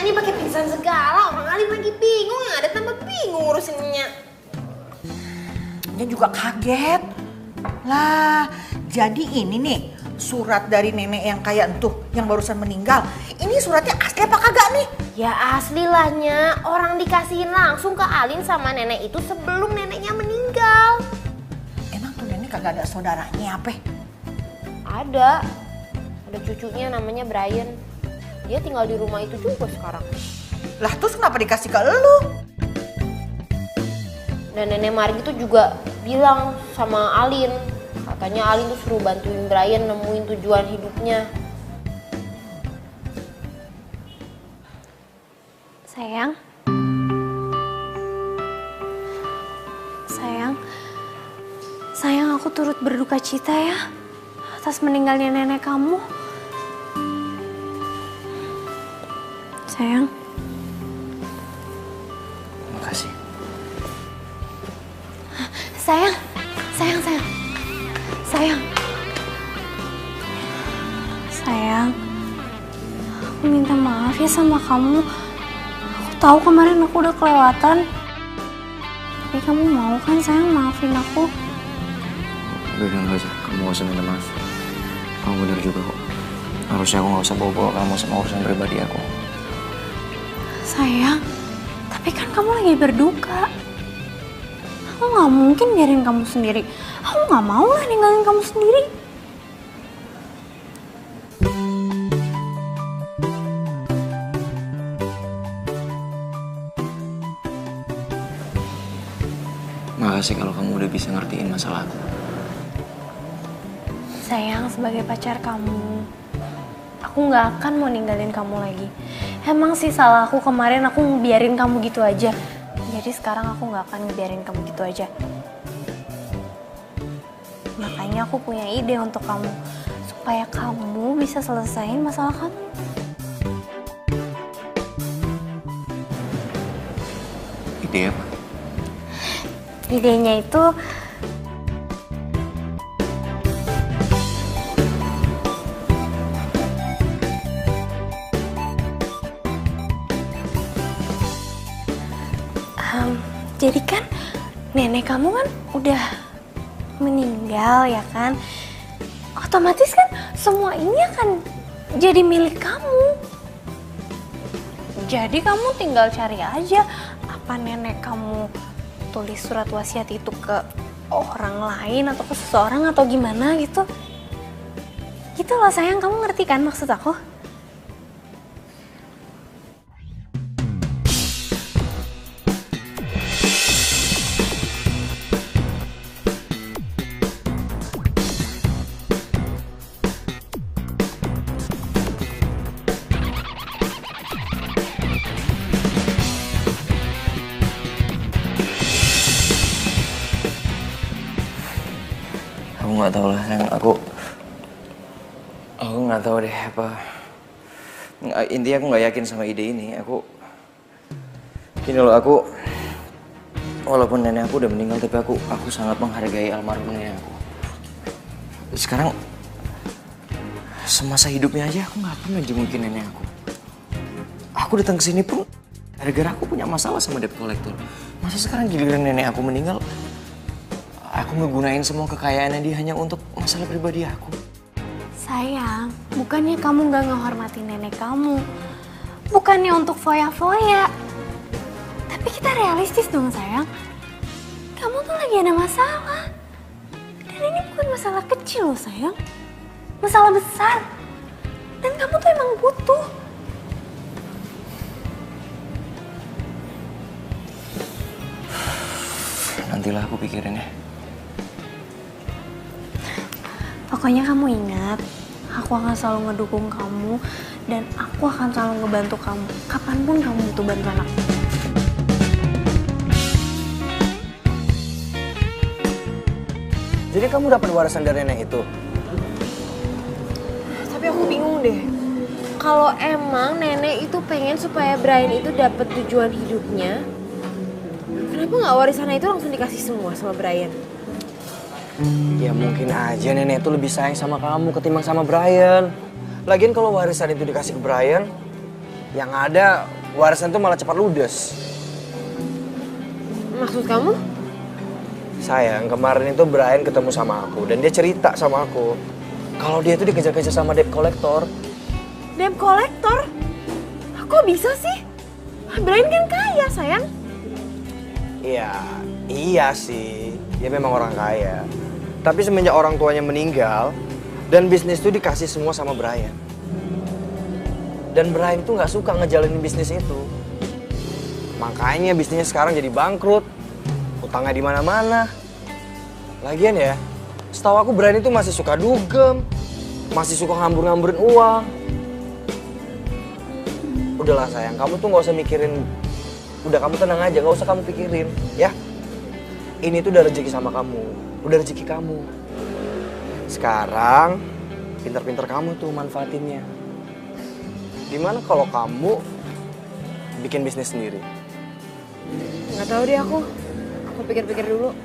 Ini pakai pingsan segala, orang Alin lagi bingung, yang ada tambah bingung urusinnya.
Dia juga kaget. Lah, jadi ini nih surat dari nenek yang kayak entuh, yang barusan meninggal. Ini suratnya asli apa kagak nih?
Ya asli lah, Nya. Orang dikasihin langsung ke Alin sama nenek itu sebelum neneknya meninggal.
Emang tuh nenek kagak ada saudaranya apa?
Ada cucunya namanya Brian. Dia tinggal di rumah itu juga sekarang.
Lah terus kenapa dikasih ke elu?
Dan nenek Margi tuh juga bilang sama Alin. Katanya Alin tuh suruh bantuin Brian nemuin tujuan hidupnya.
Sayang aku turut berduka cita ya atas meninggalnya nenek kamu. Sayang.
Makasih.
Sayang. Aku minta maaf ya sama kamu. Aku tahu kemarin aku udah kelewatan. Tapi kamu mau kan sayang maafin aku?
Udah nggak usah, kamu nggak usah minta maaf. Kamu bener juga kok. Harusnya aku nggak usah bawa-bawa kamu sama urusan pribadi aku.
Sayang, tapi kan kamu lagi berduka. Aku nggak mungkin biarin kamu sendiri. Aku nggak mau lah ninggalin kamu sendiri.
Makasih kalau kamu udah bisa ngertiin masalah aku.
Sayang, sebagai pacar kamu, aku nggak akan mau ninggalin kamu lagi. Emang sih salah aku kemarin, aku ngebiarin kamu gitu aja. Jadi sekarang aku nggak akan ngebiarin kamu gitu aja. Makanya aku punya ide untuk kamu, supaya kamu bisa selesain masalah kamu.
Ide apa?
Idenya itu jadi kan nenek kamu kan udah meninggal ya kan? Otomatis kan semua ini akan jadi milik kamu. Jadi kamu tinggal cari aja apa nenek kamu tulis surat wasiat itu ke orang lain atau ke seseorang atau gimana gitu. Gitu loh sayang, kamu ngerti kan maksud aku?
Aku nggak tahu lah, sayang. Aku nggak tahu deh apa. Intinya aku nggak yakin sama ide ini. Gini loh, walaupun nenek aku udah meninggal, tapi aku sangat menghargai almarhum nenek aku. Sekarang semasa hidupnya aja aku nggak pernah jengukin nenek aku. Aku datang ke sini pun gara-gara aku punya masalah sama debt collector. Masa sekarang giliran nenek aku meninggal, aku ngegunain semua kekayaannya dia hanya untuk masalah pribadi aku.
Sayang, bukannya kamu gak ngehormatin nenek kamu. Bukannya untuk foya-foya. Tapi kita realistis dong sayang. Kamu tuh lagi ada masalah. Dan ini bukan masalah kecil loh sayang. Masalah besar. Dan kamu tuh emang butuh.
Nantilah aku pikirin ya.
Pokoknya kamu ingat, aku akan selalu ngedukung kamu dan aku akan selalu ngebantu kamu kapanpun kamu butuh bantuan aku.
Jadi kamu dapat warisan dari nenek itu?
Tapi aku bingung deh. Kalau emang nenek itu pengen supaya Brian itu dapat tujuan hidupnya, kenapa nggak warisannya itu langsung dikasih semua sama Brian?
Ya mungkin aja nenek itu lebih sayang sama kamu ketimbang sama Brian. Lagian kalau warisan itu dikasih ke Brian, yang ada warisan itu malah cepat ludes.
Maksud kamu?
Sayang, kemarin itu Brian ketemu sama aku dan dia cerita sama aku kalau dia itu dikejar-kejar sama debt collector.
Debt collector? Kok bisa sih? Brian kan kaya, sayang.
Iya sih. Dia memang orang kaya. Tapi semenjak orang tuanya meninggal dan bisnis itu dikasih semua sama Brian. Dan Brian itu nggak suka ngejalanin bisnis itu. Makanya bisnisnya sekarang jadi bangkrut. Utangnya di mana-mana. Lagian ya, setahu aku Brian itu masih suka dugem. Masih suka ngambur-ngamburin uang. Udahlah sayang, kamu tuh nggak usah mikirin. Udah kamu tenang aja, nggak usah kamu pikirin, ya. Ini tuh udah rezeki sama kamu, udah rezeki kamu. Sekarang, pinter-pinter kamu tuh manfaatinnya. Gimana kalau kamu bikin bisnis sendiri?
Nggak tahu deh aku pikir-pikir dulu.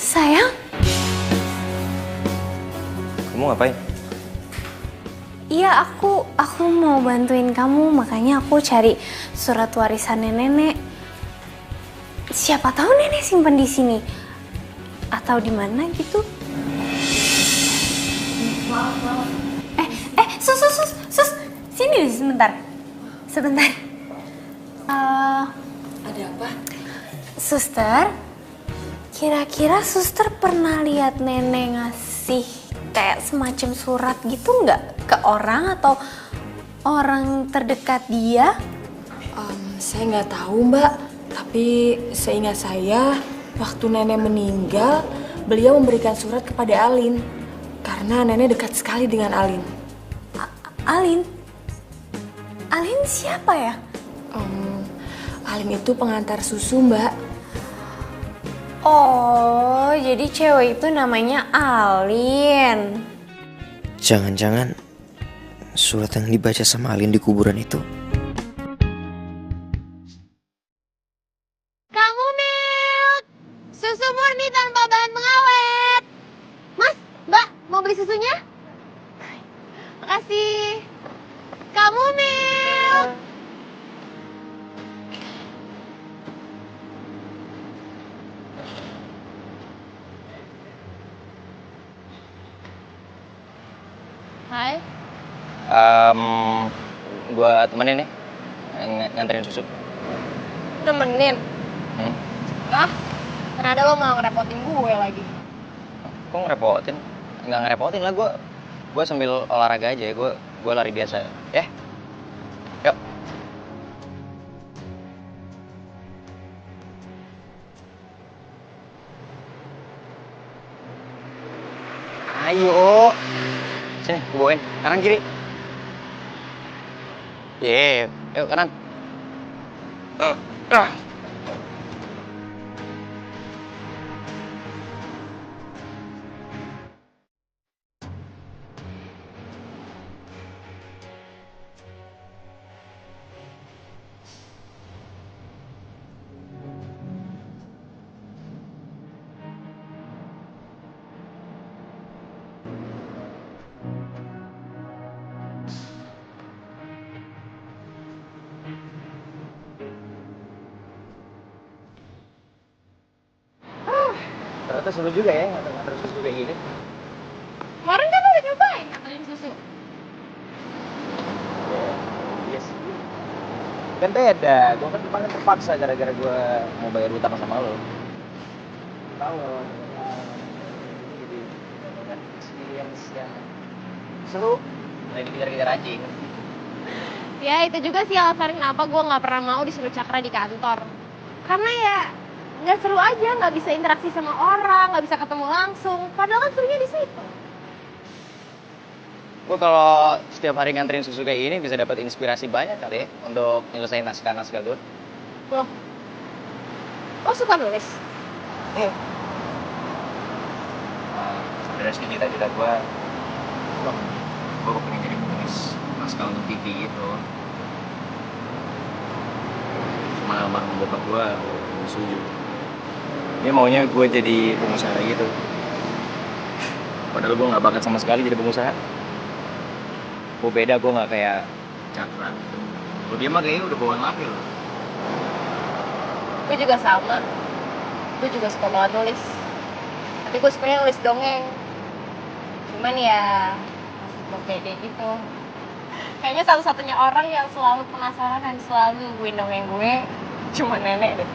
Sayang,
Kamu ngapain?
iya aku mau bantuin kamu, makanya aku cari surat warisannya nenek. Siapa tahu nenek simpen di sini atau di mana gitu. Sus, sini sebentar.
Ada apa?
Suster, kira-kira suster pernah lihat nenek ngasih kayak semacam surat gitu nggak ke orang atau orang terdekat dia?
Saya nggak tahu Mbak, tapi seingat saya waktu nenek meninggal, beliau memberikan surat kepada Alin. Karena nenek dekat sekali dengan Alin.
Alin? Alin siapa ya?
Alin itu pengantar susu Mbak.
Oh, jadi cewek itu namanya Alin.
Jangan-jangan surat yang dibaca sama Alin di kuburan itu.
Kamu Milk, susu murni tanpa bahan pengawet. Mas, Mbak, mau beli susunya? Makasih. Kamu Milk. Hai.
Gua temenin ya, nganterin susu.
Nemenin? Ah, ternyata lo mau ngerepotin gue lagi.
Kok ngerepotin? Nggak ngerepotin lah, gua sambil olahraga aja, gua lari biasa, ya. Yuk. Ayo. Sini, gue bawain. Kanan kiri. Yuk kanan. Ternyata seru juga ya nganter susu kayak gini.
Kemarin kan lo udah nyobain nganterin susu.
Yes. Kan beda, gue kan kemarin terpaksa gara-gara gue mau bayar utang sama lo. Tahu lo, jadi experience yang seru. Lagi dikejar-kejar anjing.
Ya itu juga sih alasan kenapa gue nggak pernah mau disuruh Cakra di kantor. Karena ya nggak seru aja, nggak bisa interaksi sama orang, nggak bisa ketemu langsung. Padahal kan serunya di situ.
Gue kalau setiap hari nganterin susu kayak gini bisa dapat inspirasi banyak kali ya untuk nyelesain naskah-naskah gue.
Loh, lo suka nulis?
Iya. Sebenarnya sih cita-cita gue pengen jadi penulis naskah untuk TV gitu. Cuma almarhum bokap gue setuju. Dia maunya gue jadi pengusaha gitu. Padahal gue gak bakat sama sekali jadi pengusaha. Gue beda, gue gak kayak Cakra. Kalau dia mah kayaknya udah bawaan lahir.
Gue juga sama. Gue juga suka banget nulis. Tapi gue sukanya nulis dongeng. Cuman ya masih belum pede gitu. Kayaknya satu-satunya orang yang selalu penasaran dan selalu nungguin dongeng gue cuma nenek deh.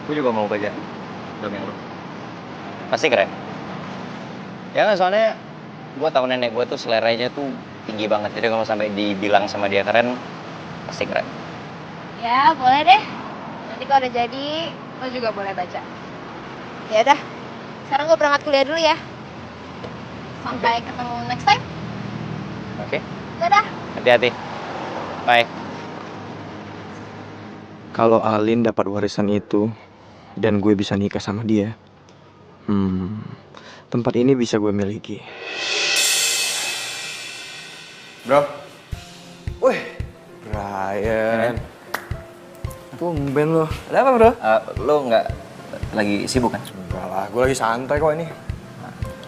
Gue juga mau baca dongeng lu. Pasti keren. Ya kan soalnya gue tau nenek gue tuh seleranya tuh tinggi banget. Jadi kalau sampai dibilang sama dia keren, pasti keren.
Ya boleh deh. Nanti kalau udah jadi, lo juga boleh baca. Ya udah. Sekarang gue berangkat kuliah dulu ya. Sampai ketemu next time.
Oke.
Dadah.
Hati-hati. Bye.
Kalau Alin dapat warisan itu dan gue bisa nikah sama dia, tempat ini bisa gue miliki.
Bro. Wih, Brian. Tumben lo. Ada apa, Bro?
Lo nggak Lagi sibuk kan?
Enggak lah, gue lagi santai kok ini.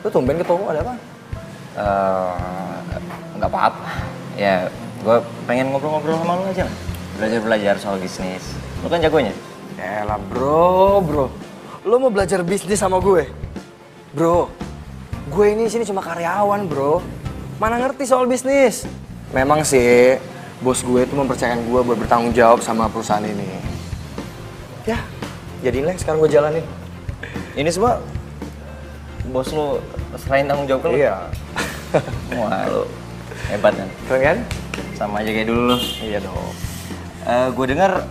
Lu tumben ke toko, ada apa?
Nggak apa-apa. Ya, gue pengen ngobrol-ngobrol sama lu aja lah. Belajar-belajar soal bisnis. Lu kan jagonya.
Yalah bro. Lu mau belajar bisnis sama gue? Bro, gue ini sini cuma karyawan bro. Mana ngerti soal bisnis? Memang sih, bos gue tuh mempercayakan gue buat bertanggung jawab sama perusahaan ini. Ya, jadilah sekarang gue jalanin.
Ini semua bos lu selain tanggung jawab lu?
Iya.
Wah, lu hebat kan?
Keren kan?
Sama aja kayak dulu lu.
Iya dong.
Gue dengar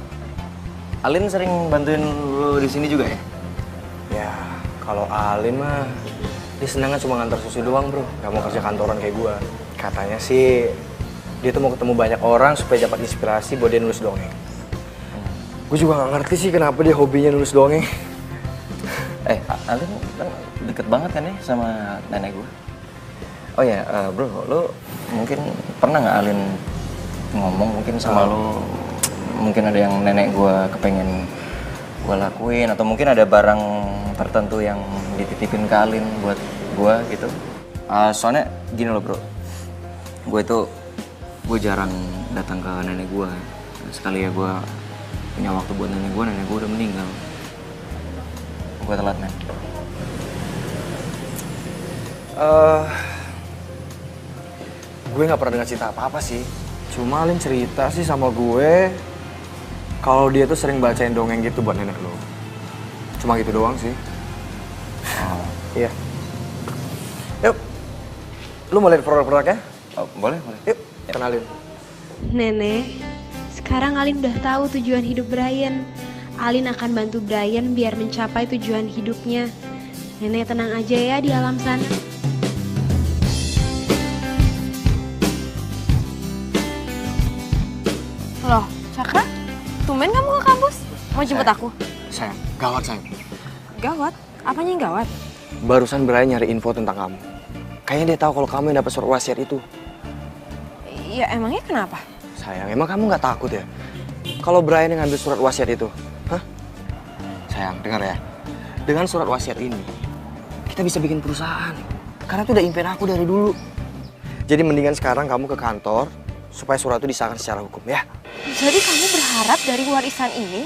Alin sering bantuin lu di sini juga ya?
Ya, kalau Alin mah dia senangnya cuma ngantar susu doang bro, nggak mau kerja kantoran kayak gue. Katanya sih dia tuh mau ketemu banyak orang supaya dapat inspirasi buat dia nulis dongeng. Gue juga nggak ngerti sih kenapa dia hobinya nulis dongeng.
Alin kan deket banget kan ya sama nenek gue. Oh ya, bro, lu mungkin pernah nggak Alin ngomong mungkin sama lu, mungkin ada yang nenek gue kepengen gue lakuin, atau mungkin ada barang tertentu yang dititipin ke Alin buat gue gitu. Soalnya gini loh bro, gue jarang datang ke nenek gue. Sekali ya gue punya waktu buat nenek gue udah meninggal. Gue telat men.
Gue nggak pernah dengar cerita apa-apa sih. Cuma Alin cerita sih sama gue kalau dia tuh sering bacain dongeng gitu buat nenek lo. Cuma gitu doang sih. Oh. Iya. Yuk, lu mau lihat produk-produknya?
Oh, boleh.
Yuk, kenalin.
Nenek, sekarang Alin udah tahu tujuan hidup Brian. Alin akan bantu Brian biar mencapai tujuan hidupnya. Nenek tenang aja ya di alam sana. Loh, Cakra? Tumben kamu ke kampus? Mau jemput aku?
Sayang, gawat sayang.
Gawat? Apanya yang gawat?
Barusan Brian nyari info tentang kamu. Kayaknya dia tahu kalau kamu yang dapat surat wasiat itu.
Ya emangnya kenapa?
Sayang, emang kamu nggak takut ya? Kalau Brian yang ngambil surat wasiat itu, hah? Sayang, dengar ya. Dengan surat wasiat ini, kita bisa bikin perusahaan. Karena itu udah impian aku dari dulu. Jadi mendingan sekarang kamu ke kantor supaya surat itu disahkan secara hukum ya.
Jadi kamu berharap dari warisan ini,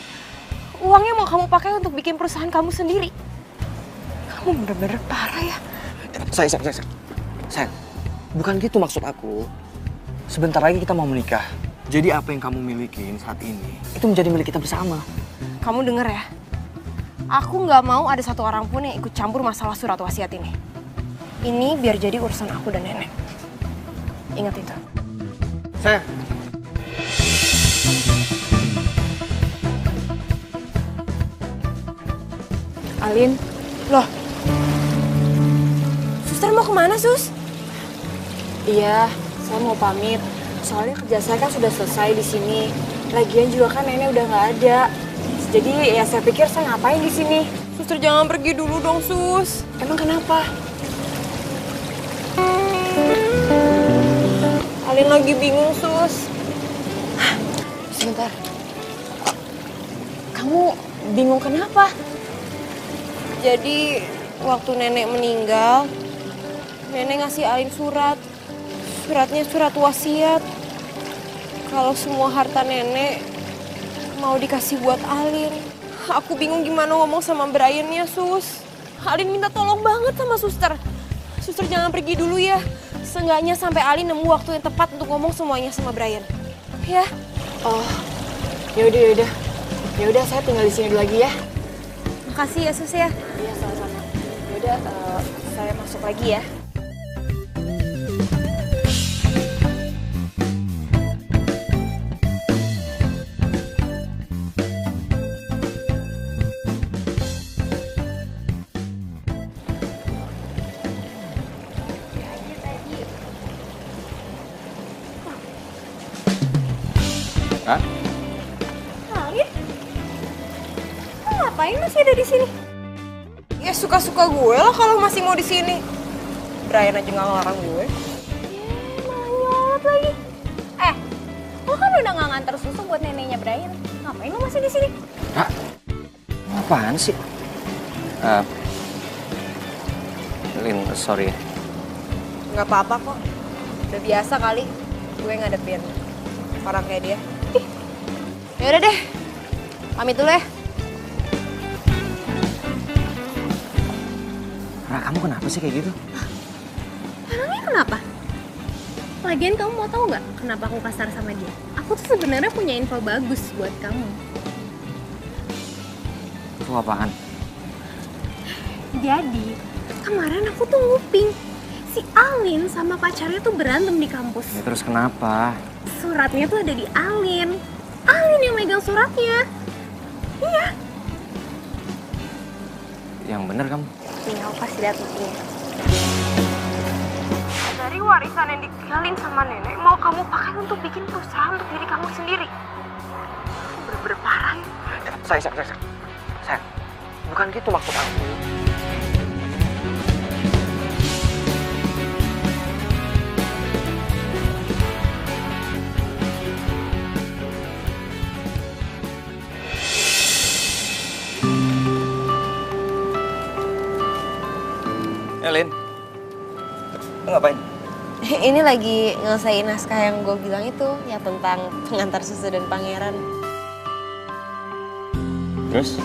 uangnya mau kamu pakai untuk bikin perusahaan kamu sendiri? Kamu bener-bener parah ya.
Sayang, bukan gitu maksud aku. Sebentar lagi kita mau menikah. Jadi apa yang kamu milikin saat ini, itu menjadi milik kita bersama.
Kamu denger ya, aku nggak mau ada satu orang pun yang ikut campur masalah surat wasiat ini. Ini biar jadi urusan aku dan nenek. Ingat itu.
Sayang.
Alin, loh. Suster mau kemana, Sus?
Iya, saya mau pamit. Soalnya kerja saya kan sudah selesai di sini. Lagian juga kan nenek udah nggak ada. Jadi ya saya pikir saya ngapain di sini.
Suster jangan pergi dulu dong, Sus.
Emang kenapa?
Alin lagi bingung, Sus.
Sebentar. Kamu bingung kenapa?
Jadi waktu nenek meninggal, nenek ngasih Alin surat. Suratnya surat wasiat. Kalau semua harta nenek mau dikasih buat Alin. Aku bingung gimana ngomong sama Brian ya, Sus. Alin minta tolong banget sama suster. Suster jangan pergi dulu ya. Seenggaknya sampai Alin nemu waktu yang tepat untuk ngomong semuanya sama Brian. Ya?
Oh, yaudah. Yaudah, saya tinggal di sini dulu lagi ya.
Makasih ya, Sus ya.
Iya, sama-sama. Yaudah, saya masuk lagi ya.
Hah?
Alin? Ngapain masih ada di sini? Ya suka-suka gue lah kalau masih mau di sini. Brian aja nggak ngelarang gue.
Malah nyolot lagi. Lo kan udah nggak nganter susu buat neneknya Brian. Ngapain lo masih di sini?
Hah? Apaan sih? Lin, sorry ya.
Nggak apa-apa kok. Udah biasa kali gue ngadepin orang kayak dia. Ya udah deh. Pamit dulu ya.
Ra, kamu kenapa sih kayak gitu?
Emangnya kenapa? Lagian kamu mau tahu nggak kenapa aku kasar sama dia? Aku tuh sebenarnya punya info bagus buat kamu.
Itu apaan?
Jadi, kemarin aku tuh nguping. Si Alin sama pacarnya tuh berantem di kampus.
Ya, terus kenapa?
Suratnya tuh ada di Alin. Alin yang megang suratnya. Iya.
Yang bener kamu?
Nih, aku kasih lihat buktinya. Dari warisan yang ditinggalin sama nenek, mau kamu pakai untuk bikin perusahaan untuk diri kamu sendiri. Bener-bener parah ya.
Sayang. Bukan gitu maksud aku.
Lin, lu ngapain?
Ini lagi ngelesain naskah yang gue bilang itu, ya tentang pengantar susu dan pangeran.
Terus?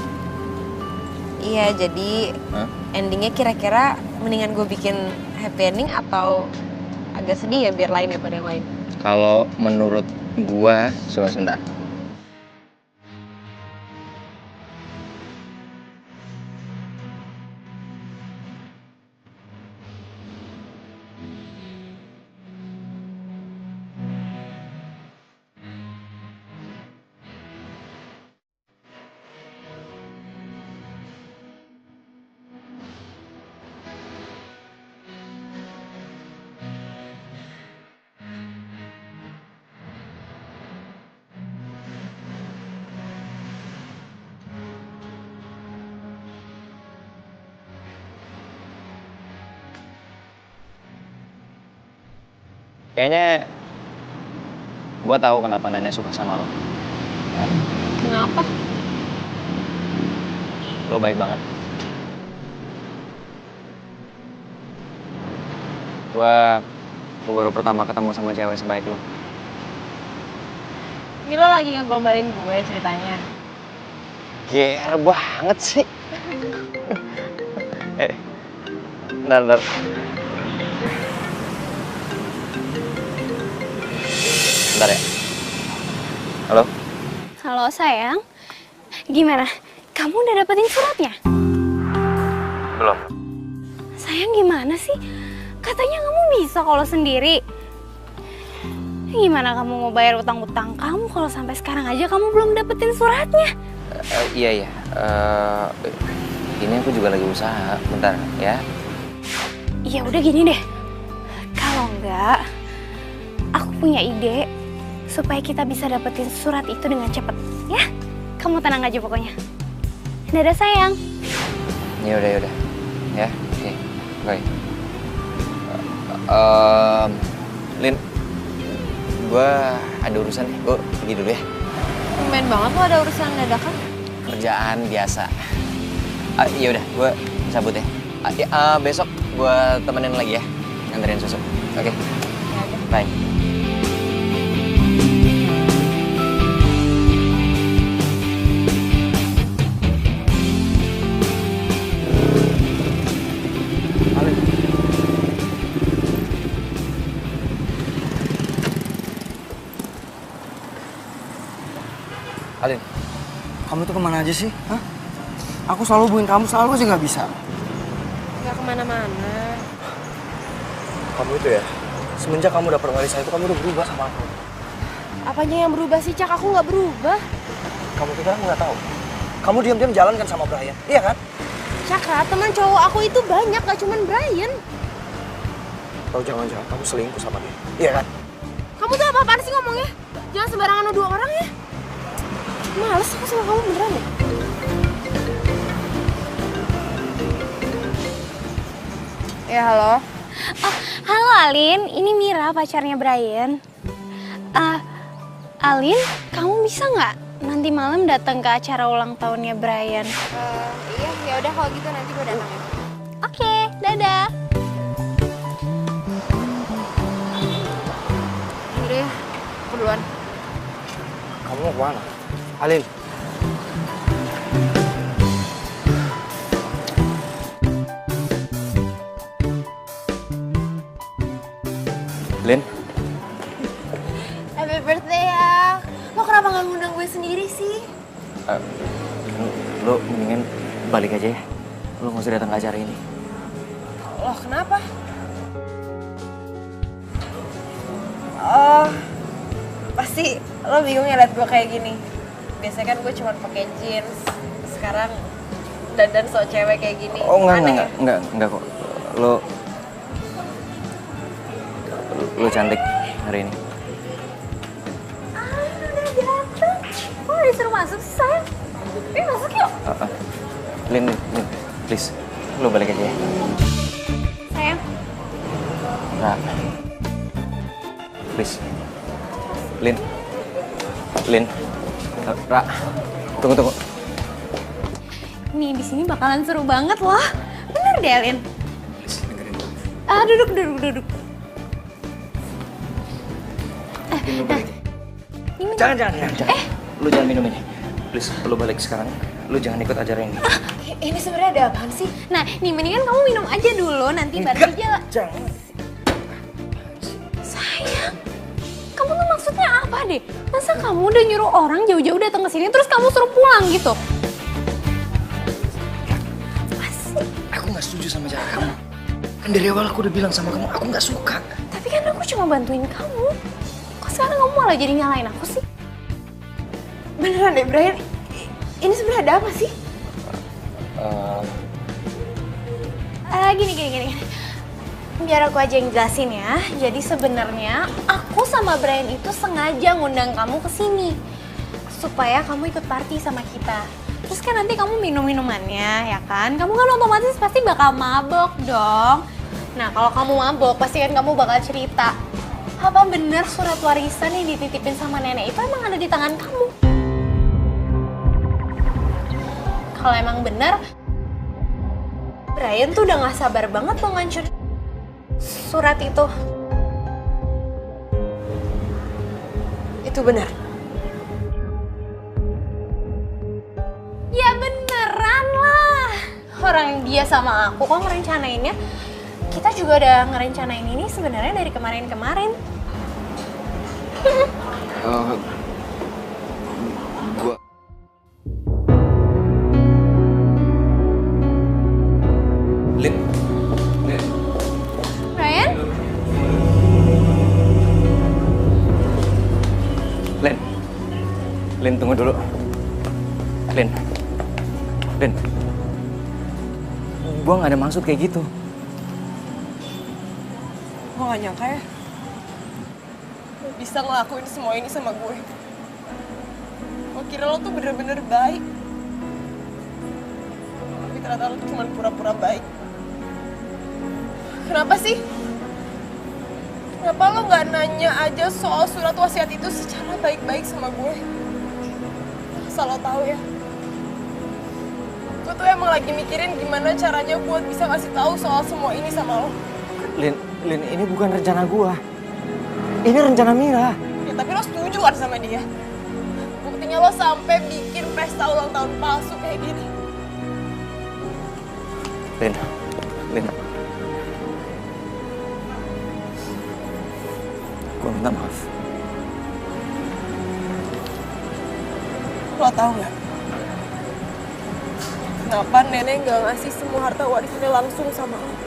Iya, jadi endingnya kira-kira mendingan gue bikin happy ending atau agak sedih ya biar lain daripada yang lain.
Kalau menurut gua, sebentar. Kayaknya gua tahu kenapa nenek suka sama lo.
Kenapa?
Lo baik banget. Gua baru pertama ketemu sama cewek sebaik lo.
Ini lo lagi ngegombalin gue ceritanya.
GR banget sih. Bentar. Bentar ya. Halo?
Halo sayang, gimana? Kamu udah dapetin suratnya?
Belum.
Sayang gimana sih? Katanya kamu bisa kalau sendiri. Gimana kamu mau bayar utang-utang kamu kalau sampai sekarang aja kamu belum dapetin suratnya?
Iya. Ini aku juga lagi usaha. Bentar ya.
Ya udah gini deh. Kalau enggak, aku punya ide supaya kita bisa dapetin surat itu dengan cepet, ya? Kamu tenang aja pokoknya. Dadah sayang.
Ya udah. Ya, oke. Bye. Lin, gue ada urusan nih. Gue pergi dulu ya.
Main banget lo ada urusan dadakan.
Kerjaan biasa. Ya udah, gue cabut ya. Besok gue temenin lagi ya, nganterin susu. Oke. Bye.
Alin, kamu tuh kemana aja sih? Hah? Aku selalu hubungin kamu, selalu aja nggak bisa.
Gak kemana-mana.
Kamu itu ya, semenjak kamu dapet warisan itu kamu udah berubah sama aku.
Apanya yang berubah sih, Cak? Aku nggak berubah.
Kamu pikir aku nggak tahu? Kamu diam-diam jalan kan sama Brian, iya kan?
Caka, teman cowok aku itu banyak, gak cuman Brian.
Atau jangan-jangan kamu selingkuh sama dia, iya kan?
Kamu tuh apa-apaan sih ngomongnya? Jangan sembarangan nuduh orang ya. Males aku sama kamu beneran ya? Ya, halo.
Oh, halo Alin, ini Mira pacarnya Brian. Alin, kamu bisa nggak nanti malam datang ke acara ulang tahunnya Brian.
Iya, ya udah kalau gitu nanti gue datang ya.
Oke, dadah.
Yaudah ya, aku duluan.
Kamu mau kemana? Alin.
Lin,
Happy birthday ya. Lo kenapa gak ngundang gue sendiri sih?
lo mendingan balik aja ya. Lo nggak usah datang ke acara ini.
Loh, kenapa? Oh, pasti lo bingung ya liat gue kayak gini. Biasanya kan gue cuma pakai jeans. Sekarang dandan sok cewek kayak gini.
Oh
Aneh ya?
enggak kok. Lo cantik hari ini.
Udah datang. Kok udah disuruh masuk sih, sayang? Masuk yuk.
Lin, please, lo balik aja ya.
Sayang.
Ra, please. Lin, Ra, tunggu.
Nih di sini bakalan seru banget loh. Bener deh, Lin.
Please, dengerin.
Duduk.
Lo balik.
Jangan.
Lo jangan minum ini. Please, lo balik sekarang. Lo jangan ikut acara ini.
Ini sebenarnya ada apaan sih?
Nah, nih mendingan kamu minum aja dulu, nanti baru aja.
Jangan.
Sayang, kamu tuh maksudnya apa deh? Masa kamu udah nyuruh orang jauh-jauh datang ke sini terus kamu suruh pulang gitu? Asik.
Aku nggak setuju sama cara kamu. Kan dari awal aku udah bilang sama kamu, aku nggak suka.
Tapi kan aku cuma bantuin kamu. Kok sekarang kamu malah jadi nyalain aku sih?
Beneran deh, Brian. Ini sebenarnya ada apa sih?
Gini. Biar aku aja yang jelasin ya. Jadi sebenarnya aku sama Brian itu sengaja ngundang kamu ke sini supaya kamu ikut party sama kita. Terus kan nanti kamu minum minumannya, ya kan? Kamu kan otomatis pasti bakal mabok dong. Nah, kalau kamu mabok, pasti kan kamu bakal cerita. Apa bener surat warisan yang dititipin sama nenek itu emang ada di tangan kamu? Kalau emang bener, Brian tuh udah gak sabar banget mau ngancurin surat itu.
Itu benar.
Ya beneran lah. Orang dia sama aku kok ngerencanainnya. Kita juga udah ngerencanain ini sebenarnya dari kemarin-kemarin.
Lin.
Brian?
Lin, tunggu dulu. Lin. Gua nggak ada maksud kayak gitu.
Gue gak nyangka ya. Lo bisa ngelakuin semua ini sama gue. Gue kira lo tuh bener-bener baik. Tapi ternyata lo tuh cuma pura-pura baik. Kenapa sih? Kenapa lo gak nanya aja soal surat wasiat itu secara baik-baik sama gue? Asal lo tahu ya. Gue tuh emang lagi mikirin gimana caranya buat bisa ngasih tahu soal semua ini sama lo.
Lin, ini bukan rencana gua. Ini rencana Mira.
Ya tapi lo setuju kan sama dia? Buktinya lo sampai bikin pesta ulang tahun palsu kayak gini.
Lin. Gua minta maaf.
Lo tau gak? Kenapa nenek gak ngasih semua harta warisannya langsung sama lo?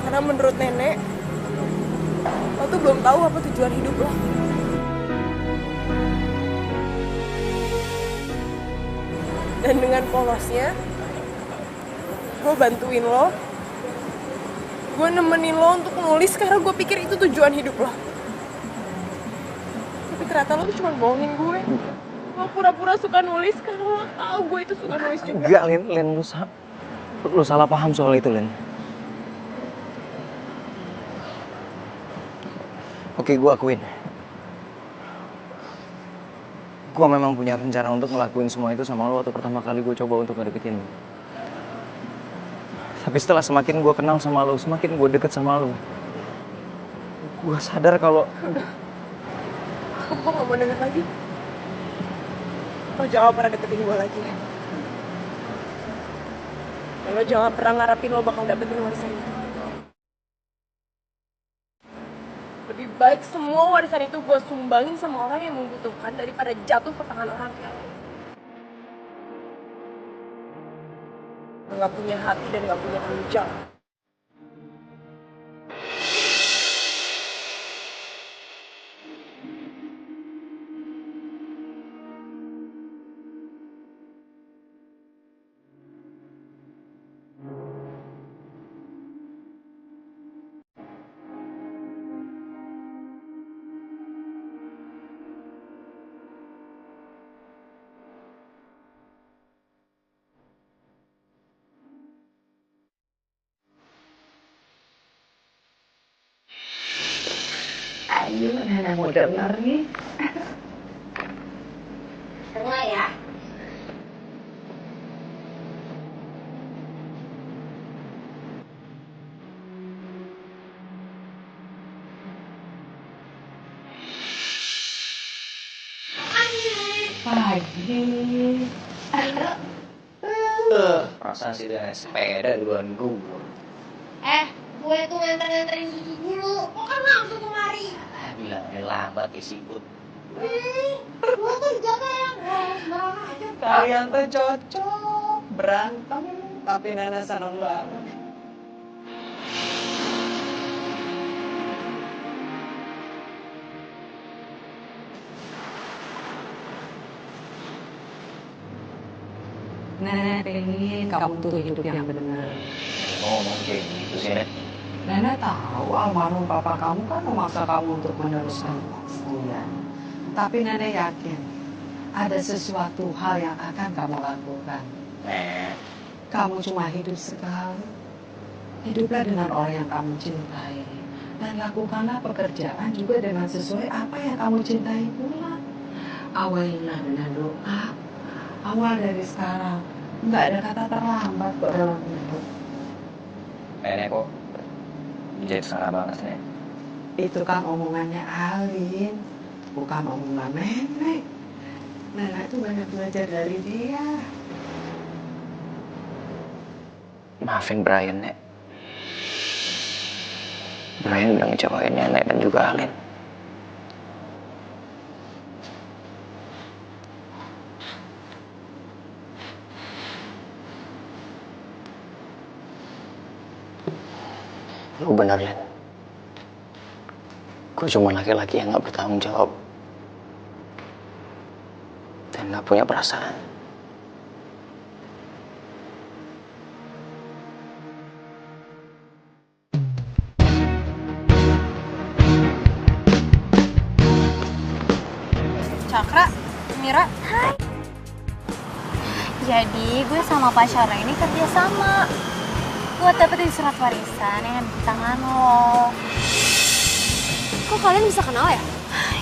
Karena menurut nenek, lo tuh belum tahu apa tujuan hidup lo. Dan dengan polosnya, gue bantuin lo. Gue nemenin lo untuk nulis karena gue pikir itu tujuan hidup lo. Tapi ternyata lo tuh cuma bohongin gue. Lo pura-pura suka nulis karena lo tau gue itu suka nulis juga.
Enggak, Lin, lu salah paham soal itu, Lin. Oke, gue akuin. Gue memang punya rencana untuk ngelakuin semua itu sama lo waktu pertama kali gue coba untuk ngedeketin lo. Tapi setelah semakin gue kenal sama lo, semakin gue deket sama lo, gue sadar kalau
Gue gak mau denger lagi. Lo jangan pernah deketin gue lagi ya. Lo jangan pernah ngarepin lo bakal dapetin warisan itu. Lebih baik semua warisan itu gue sumbangin sama orang yang membutuhkan daripada jatuh ke tangan orang kayak lo. Lo gak punya hati dan gak punya tanggung jawab.
Ayo, nenek mau denger nih.
Dengar ya.
Pagi.
perasaan sih udah naik sepeda duluan gue.
Gue tuh nganter-nganterin susu dulu. Kok kan langsung kemari?
Bilangnya lambat ya sibuk.
Gue tuh jaga yang sembarang aja.
Kalian tuh cocok berantem, tapi nenek seneng banget. Nenek pengen kamu tuh hidup yang benar.
Ngomong kayak gitu sih, Nek.
Nenek tahu almarhum papa kamu kan memaksa kamu untuk meneruskan kuliah. Tapi nenek yakin ada sesuatu hal yang akan kamu lakukan.
Nek.
Kamu cuma hidup sekali. Hiduplah dengan orang yang kamu cintai. Dan lakukanlah pekerjaan juga dengan sesuai apa yang kamu cintai pula. Awalilah dengan doa. Awal dari sekarang. Nggak ada kata terlambat kok dalam hidup.
Nenek kok jadi salah banget, Nek.
Itu kan omongannya Alin, bukan omongan nenek. Nenek itu banyak belajar dari dia.
Maafin Brian, Nek. Brian udah ngecewain Nenek dan juga Alin. Lu bener, Len. Gue cuma laki-laki yang gak bertanggung jawab. Dan gak punya perasaan.
Cakra, Mira.
Hai. Jadi gue sama pacarnya ini kerja sama buat dapetin surat warisan yang ada di tangan lo.
Kok kalian bisa kenal ya?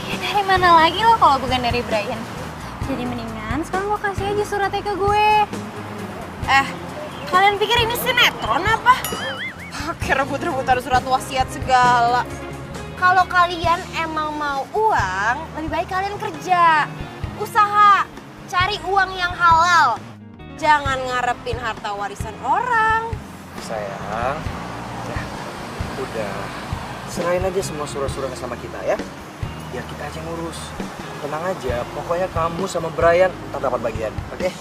Ya dari mana lagi lo kalau bukan dari Brian? Jadi mendingan sekarang lo kasih aja suratnya ke gue.
Kalian pikir ini sinetron apa? Pakai rebut-rebutan surat wasiat segala. Kalau kalian emang mau uang, lebih baik kalian kerja. Usaha, cari uang yang halal. Jangan ngarepin harta warisan orang.
Sayang, ya udah. Serahin aja semua surat-suratnya sama kita ya. Biar kita aja yang ngurus. Tenang aja, pokoknya kamu sama Brian ntar dapat bagian, oke?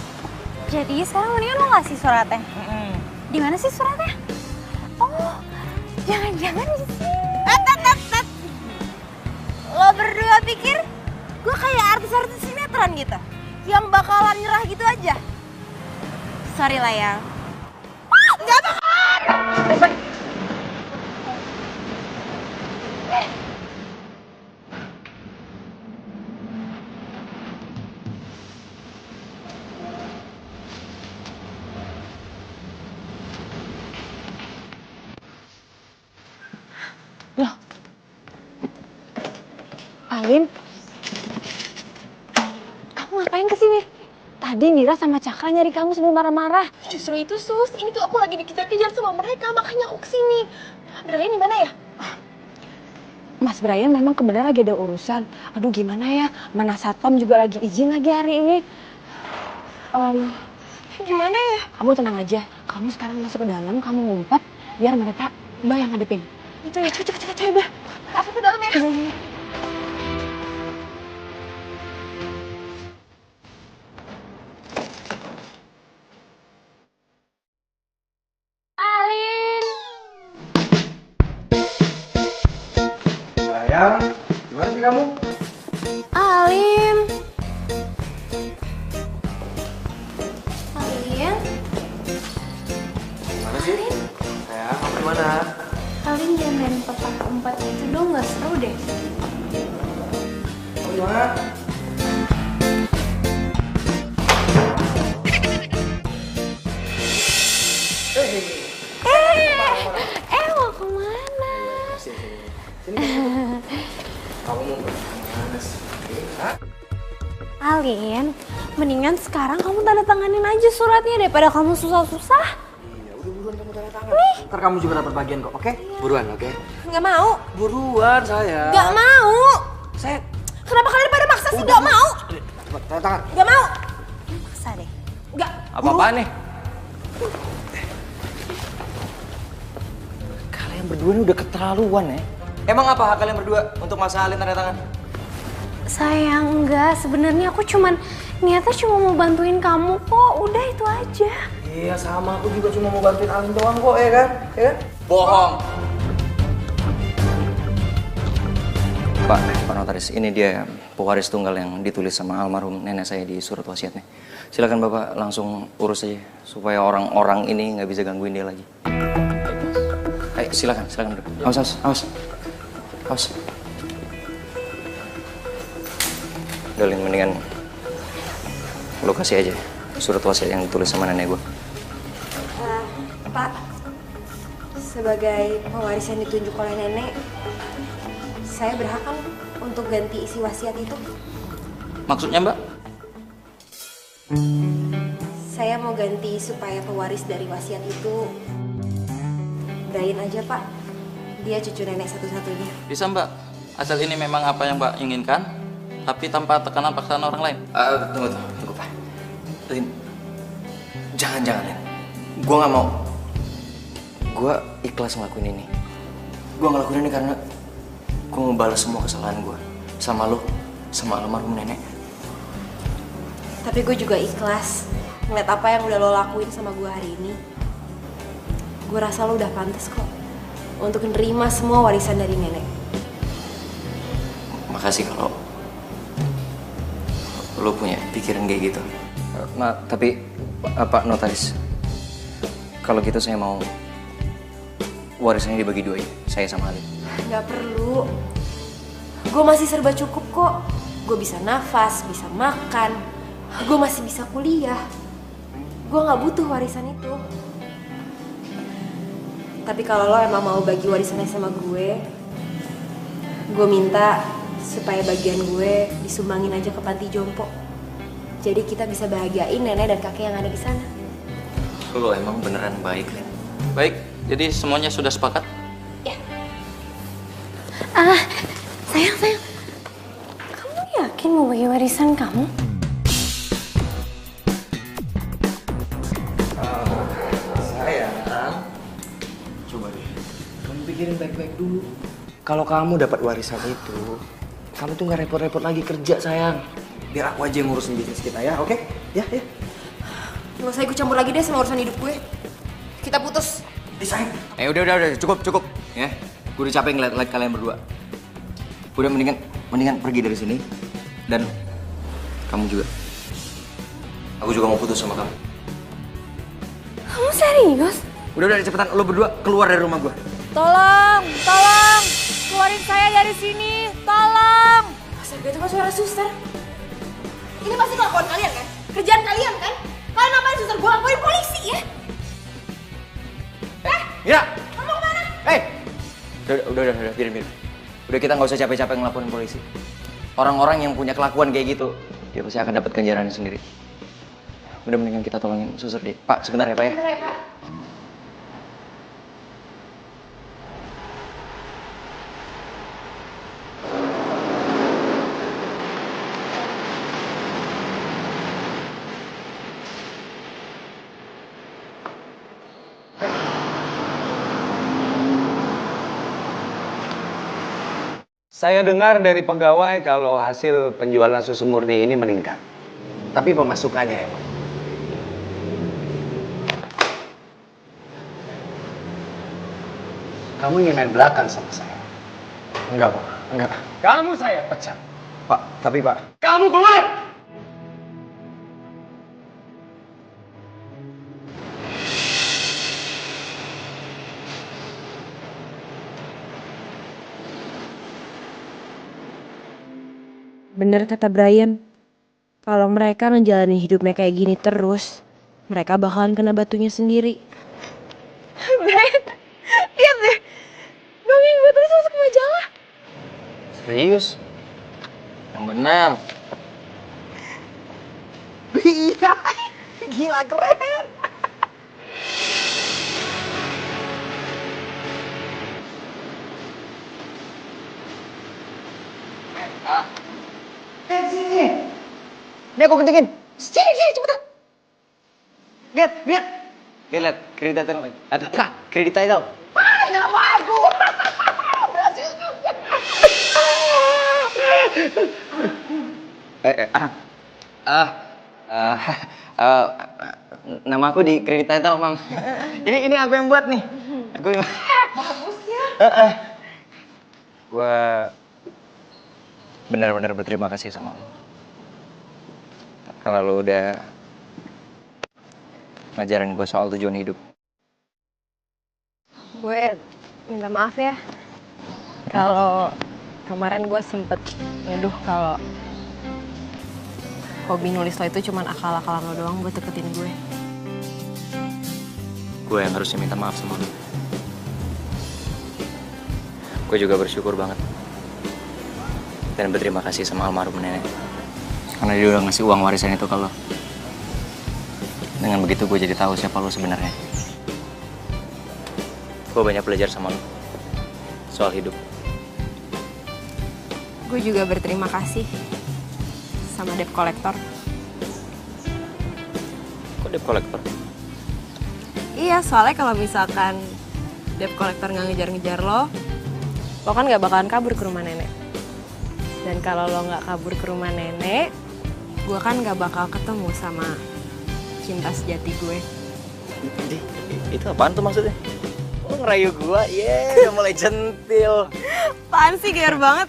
Jadi sekarang mendingan lo ngasih suratnya. Di mana sih suratnya? Oh, jangan-jangan di sini.
Lo berdua pikir gue kayak artis-artis sinetron gitu? Yang bakalan nyerah gitu aja? Sorry lah ya. Gak bakalan!
Alin, kamu
Tadi Mira sama Cakra nyari kamu sambil marah-marah.
Justru itu Sus, ini tuh aku lagi dikejar-kejar sama mereka, makanya aku kesini. Brian di mana ya?
Mas Brian memang kebenaran lagi ada urusan. Aduh gimana ya, mana Satpam juga lagi izin lagi hari ini.
Gimana ya?
Kamu tenang aja, kamu sekarang masuk ke dalam, kamu ngumpet, biar mereka Mbak yang ngadepin.
Itu ya, cepet Mbak. Aku ke dalam ya.
Alin!
Sayang, gimana sih kamu?
Alin! Alin?
Gimana sih? Sayang, kamu gimana?
Alin jangan main petak umpet itu dong, gak seru deh.
Kamu gimana?
Mau kemana?
Kamu mau kemana sih?
Alin, mendingan sekarang kamu tanda tanganin aja suratnya daripada kamu susah-susah.
Iya, udah buruan kamu tanda tangan. Ntar kamu juga dapat bagian kok, oke? Buruan, oke?
Nggak mau.
Buruan, sayang.
Nggak mau.
Saya...
Kenapa kalian pada maksa sih? Nggak mau.
Cepat, tanda tangan.
Nggak mau.
Maksa deh.
Nggak.
Apa-apaan nih?
Kalian berdua ini udah keterlaluan ya.
Emang apa hak kalian berdua untuk maksa Alin tanda tangan?
Sayang enggak, sebenarnya aku niatnya cuma mau bantuin kamu kok, udah itu aja.
Iya, sama aku juga cuma mau bantuin Alin doang kok, ya kan? Ya kan?
Bohong. Pak Notaris, ini dia pewaris tunggal yang ditulis sama almarhum nenek saya di surat wasiatnya. Silakan Bapak langsung urus aja supaya orang-orang ini nggak bisa gangguin dia lagi. Ayo silakan duduk. Awas. Dalin, mendingan lo kasih aja surat wasiat yang ditulis sama nenek gue.
Pak, sebagai pewaris yang ditunjuk oleh nenek, saya berhak kan untuk ganti isi wasiat itu?
Maksudnya Mbak?
Saya mau ganti supaya pewaris dari wasiat itu Brian aja, Pak. Dia cucu nenek satu-satunya.
Bisa Mbak, asal ini memang apa yang Mbak inginkan, tapi tanpa tekanan paksaan orang lain.
Tunggu Pak. Lin, jangan Lin. Gue nggak mau. Gue ikhlas ngelakuin ini. Gue ngelakuin ini karena gue mau balas semua kesalahan gue sama lo, sama almarhum nenek.
Tapi gue juga ikhlas ngeliat apa yang udah lo lakuin sama gue hari ini. Gue rasa lo udah pantas kok untuk menerima semua warisan dari nenek.
Makasih kalau lo punya pikiran kayak gitu. Tapi Pak Notaris, kalau gitu saya mau warisannya dibagi dua ya, saya sama Alin.
Gak perlu. Gue masih serba cukup kok. Gue bisa nafas, bisa makan. Gue masih bisa kuliah. Gue gak butuh warisan itu. Tapi kalau lo emang mau bagi warisannya sama gue minta supaya bagian gue disumbangin aja ke panti jompo. Jadi kita bisa bahagiain nenek dan kakek yang ada di sana.
Lo emang beneran baik, Lin.
Baik, jadi semuanya sudah sepakat?
Sayang. Kamu yakin mau bagi warisan kamu?
Sayang, coba deh. Kamu pikirin baik-baik dulu. Kalau kamu dapat warisan itu, kamu tuh nggak repot-repot lagi kerja, sayang. Biar aku aja yang ngurusin bisnis kita ya, oke? Ya.
Gak usah ikut campur lagi deh sama urusan hidup gue. Kita putus.
Sayang.
Udah, cukup. Ya, gue udah capek ngeliat kalian berdua. Udah mendingan pergi dari sini. Dan kamu juga. Aku juga mau putus sama kamu.
Kamu serius?
Udah, cepetan. Lo berdua keluar dari rumah gue.
Tolong, keluarin saya dari sini, tolong.
Astaga, itu kan suara suster. Ini pasti kelakuan kalian kan? Kerjaan kalian kan? Kalian ngapain suster? Gue laporin polisi ya?
Mira!
Kamu kemana?
Udah, biarin. Udah, kita nggak usah capek-capek ngelaporin polisi. Orang-orang yang punya kelakuan kayak gitu, dia pasti akan dapat ganjarannya sendiri. Udah mendingan kita tolongin suster deh. Pak, sebentar ya Pak ya.
Bentar ya, Pak.
Saya dengar dari pegawai kalau hasil penjualan susu murni ini meningkat. Tapi pemasukannya ya, Pak. Kamu ingin main belakang sama saya?
Enggak, Pak. Enggak.
Kamu saya pecat.
Pak, tapi Pak.
Kamu keluar!
Bener kata Brian, kalau mereka ngejalanin hidupnya kayak gini terus, mereka bakalan kena batunya sendiri.
Brian, lihat deh. Dongeng gue tulis masuk majalah.
Serius? Yang benar.
Iya, gila keren. Sini. Ini aku kencengin. Sini, cepetan. Lihat.
Lihat, kreditnya lagi. Ada kah? Kreditnya tau.
Nama aku. Berhasil juga.
Nama aku di kredit title, Mam. Ini aku yang buat nih. Aku yang...
Bagus ya.
Gue benar-benar berterima kasih sama lo. Karena lo udah ngajarin gue soal tujuan hidup.
Gue minta maaf ya. Kalau kemarin gue sempet nuduh kalau hobi nulis lo itu cuma akal-akalan lo doang buat deketin gue.
Gue yang harusnya minta maaf sama lo. Gue juga bersyukur banget. Dan berterima kasih sama almarhum nenek. Karena dia udah ngasih uang warisan itu ke lo. Dengan begitu gue jadi tahu siapa lo sebenarnya. Gue banyak belajar sama lo. Soal hidup.
Gue juga berterima kasih sama debt collector.
Kok debt collector?
Iya, soalnya kalau misalkan debt collector nggak ngejar-ngejar lo kan nggak bakalan kabur ke rumah nenek. Dan kalau lo nggak kabur ke rumah nenek, gue kan nggak bakal ketemu sama cinta sejati gue.
Itu apaan tuh maksudnya? Lo ngerayu gue? Udah mulai centil.
Apaan sih, gear banget.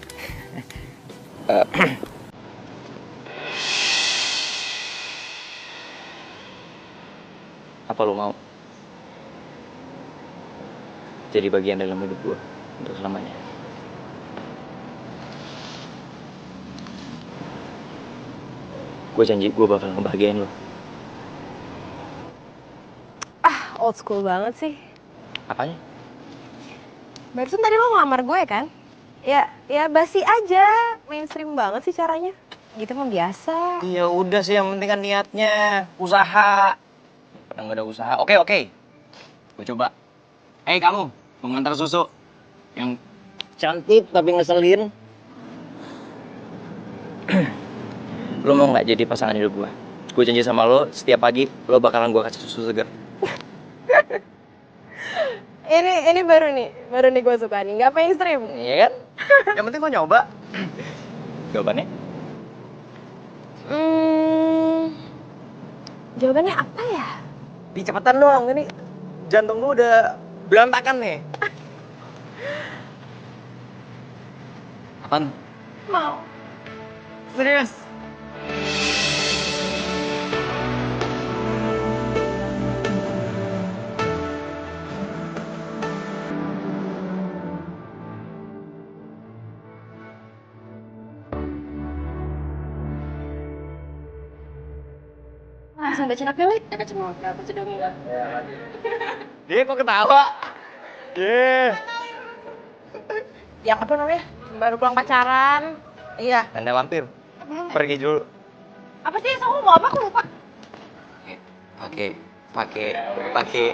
Apa lo mau jadi bagian dalam hidup gue untuk selamanya? Gue janji gue bakal ngebahagiain lo.
Old school banget sih.
Apanya?
Barusan tadi lo ngelamar gue kan? Ya basi aja. Mainstream banget sih caranya. Gitu mah biasa.
Ya udah sih, yang penting kan niatnya. Usaha. Padahal nggak ada usaha. Oke. Gue coba. Kamu, pengantar susu. Yang cantik tapi ngeselin. Lo mau nggak jadi pasangan hidup gue? Gue janji sama lo, setiap pagi lo bakalan gue kasih susu segar.
Ini baru nih gue suka nih, nggak mainstream.
Iya kan? Yang penting lo nyoba. Jawabannya?
Jawabannya apa ya?
Cepetan dong, ini jantung gue udah berantakan nih. Apaan?
Mau.
Serius?
Langsung baca novel nih, baca novel, baca dongeng.
Dia kok ketawa?
Yang apa namanya? Baru pulang pacaran. Iya.
Anda lampir. Pergi dulu.
Apa sih? Kamu mau apa? Aku lupa.
pakai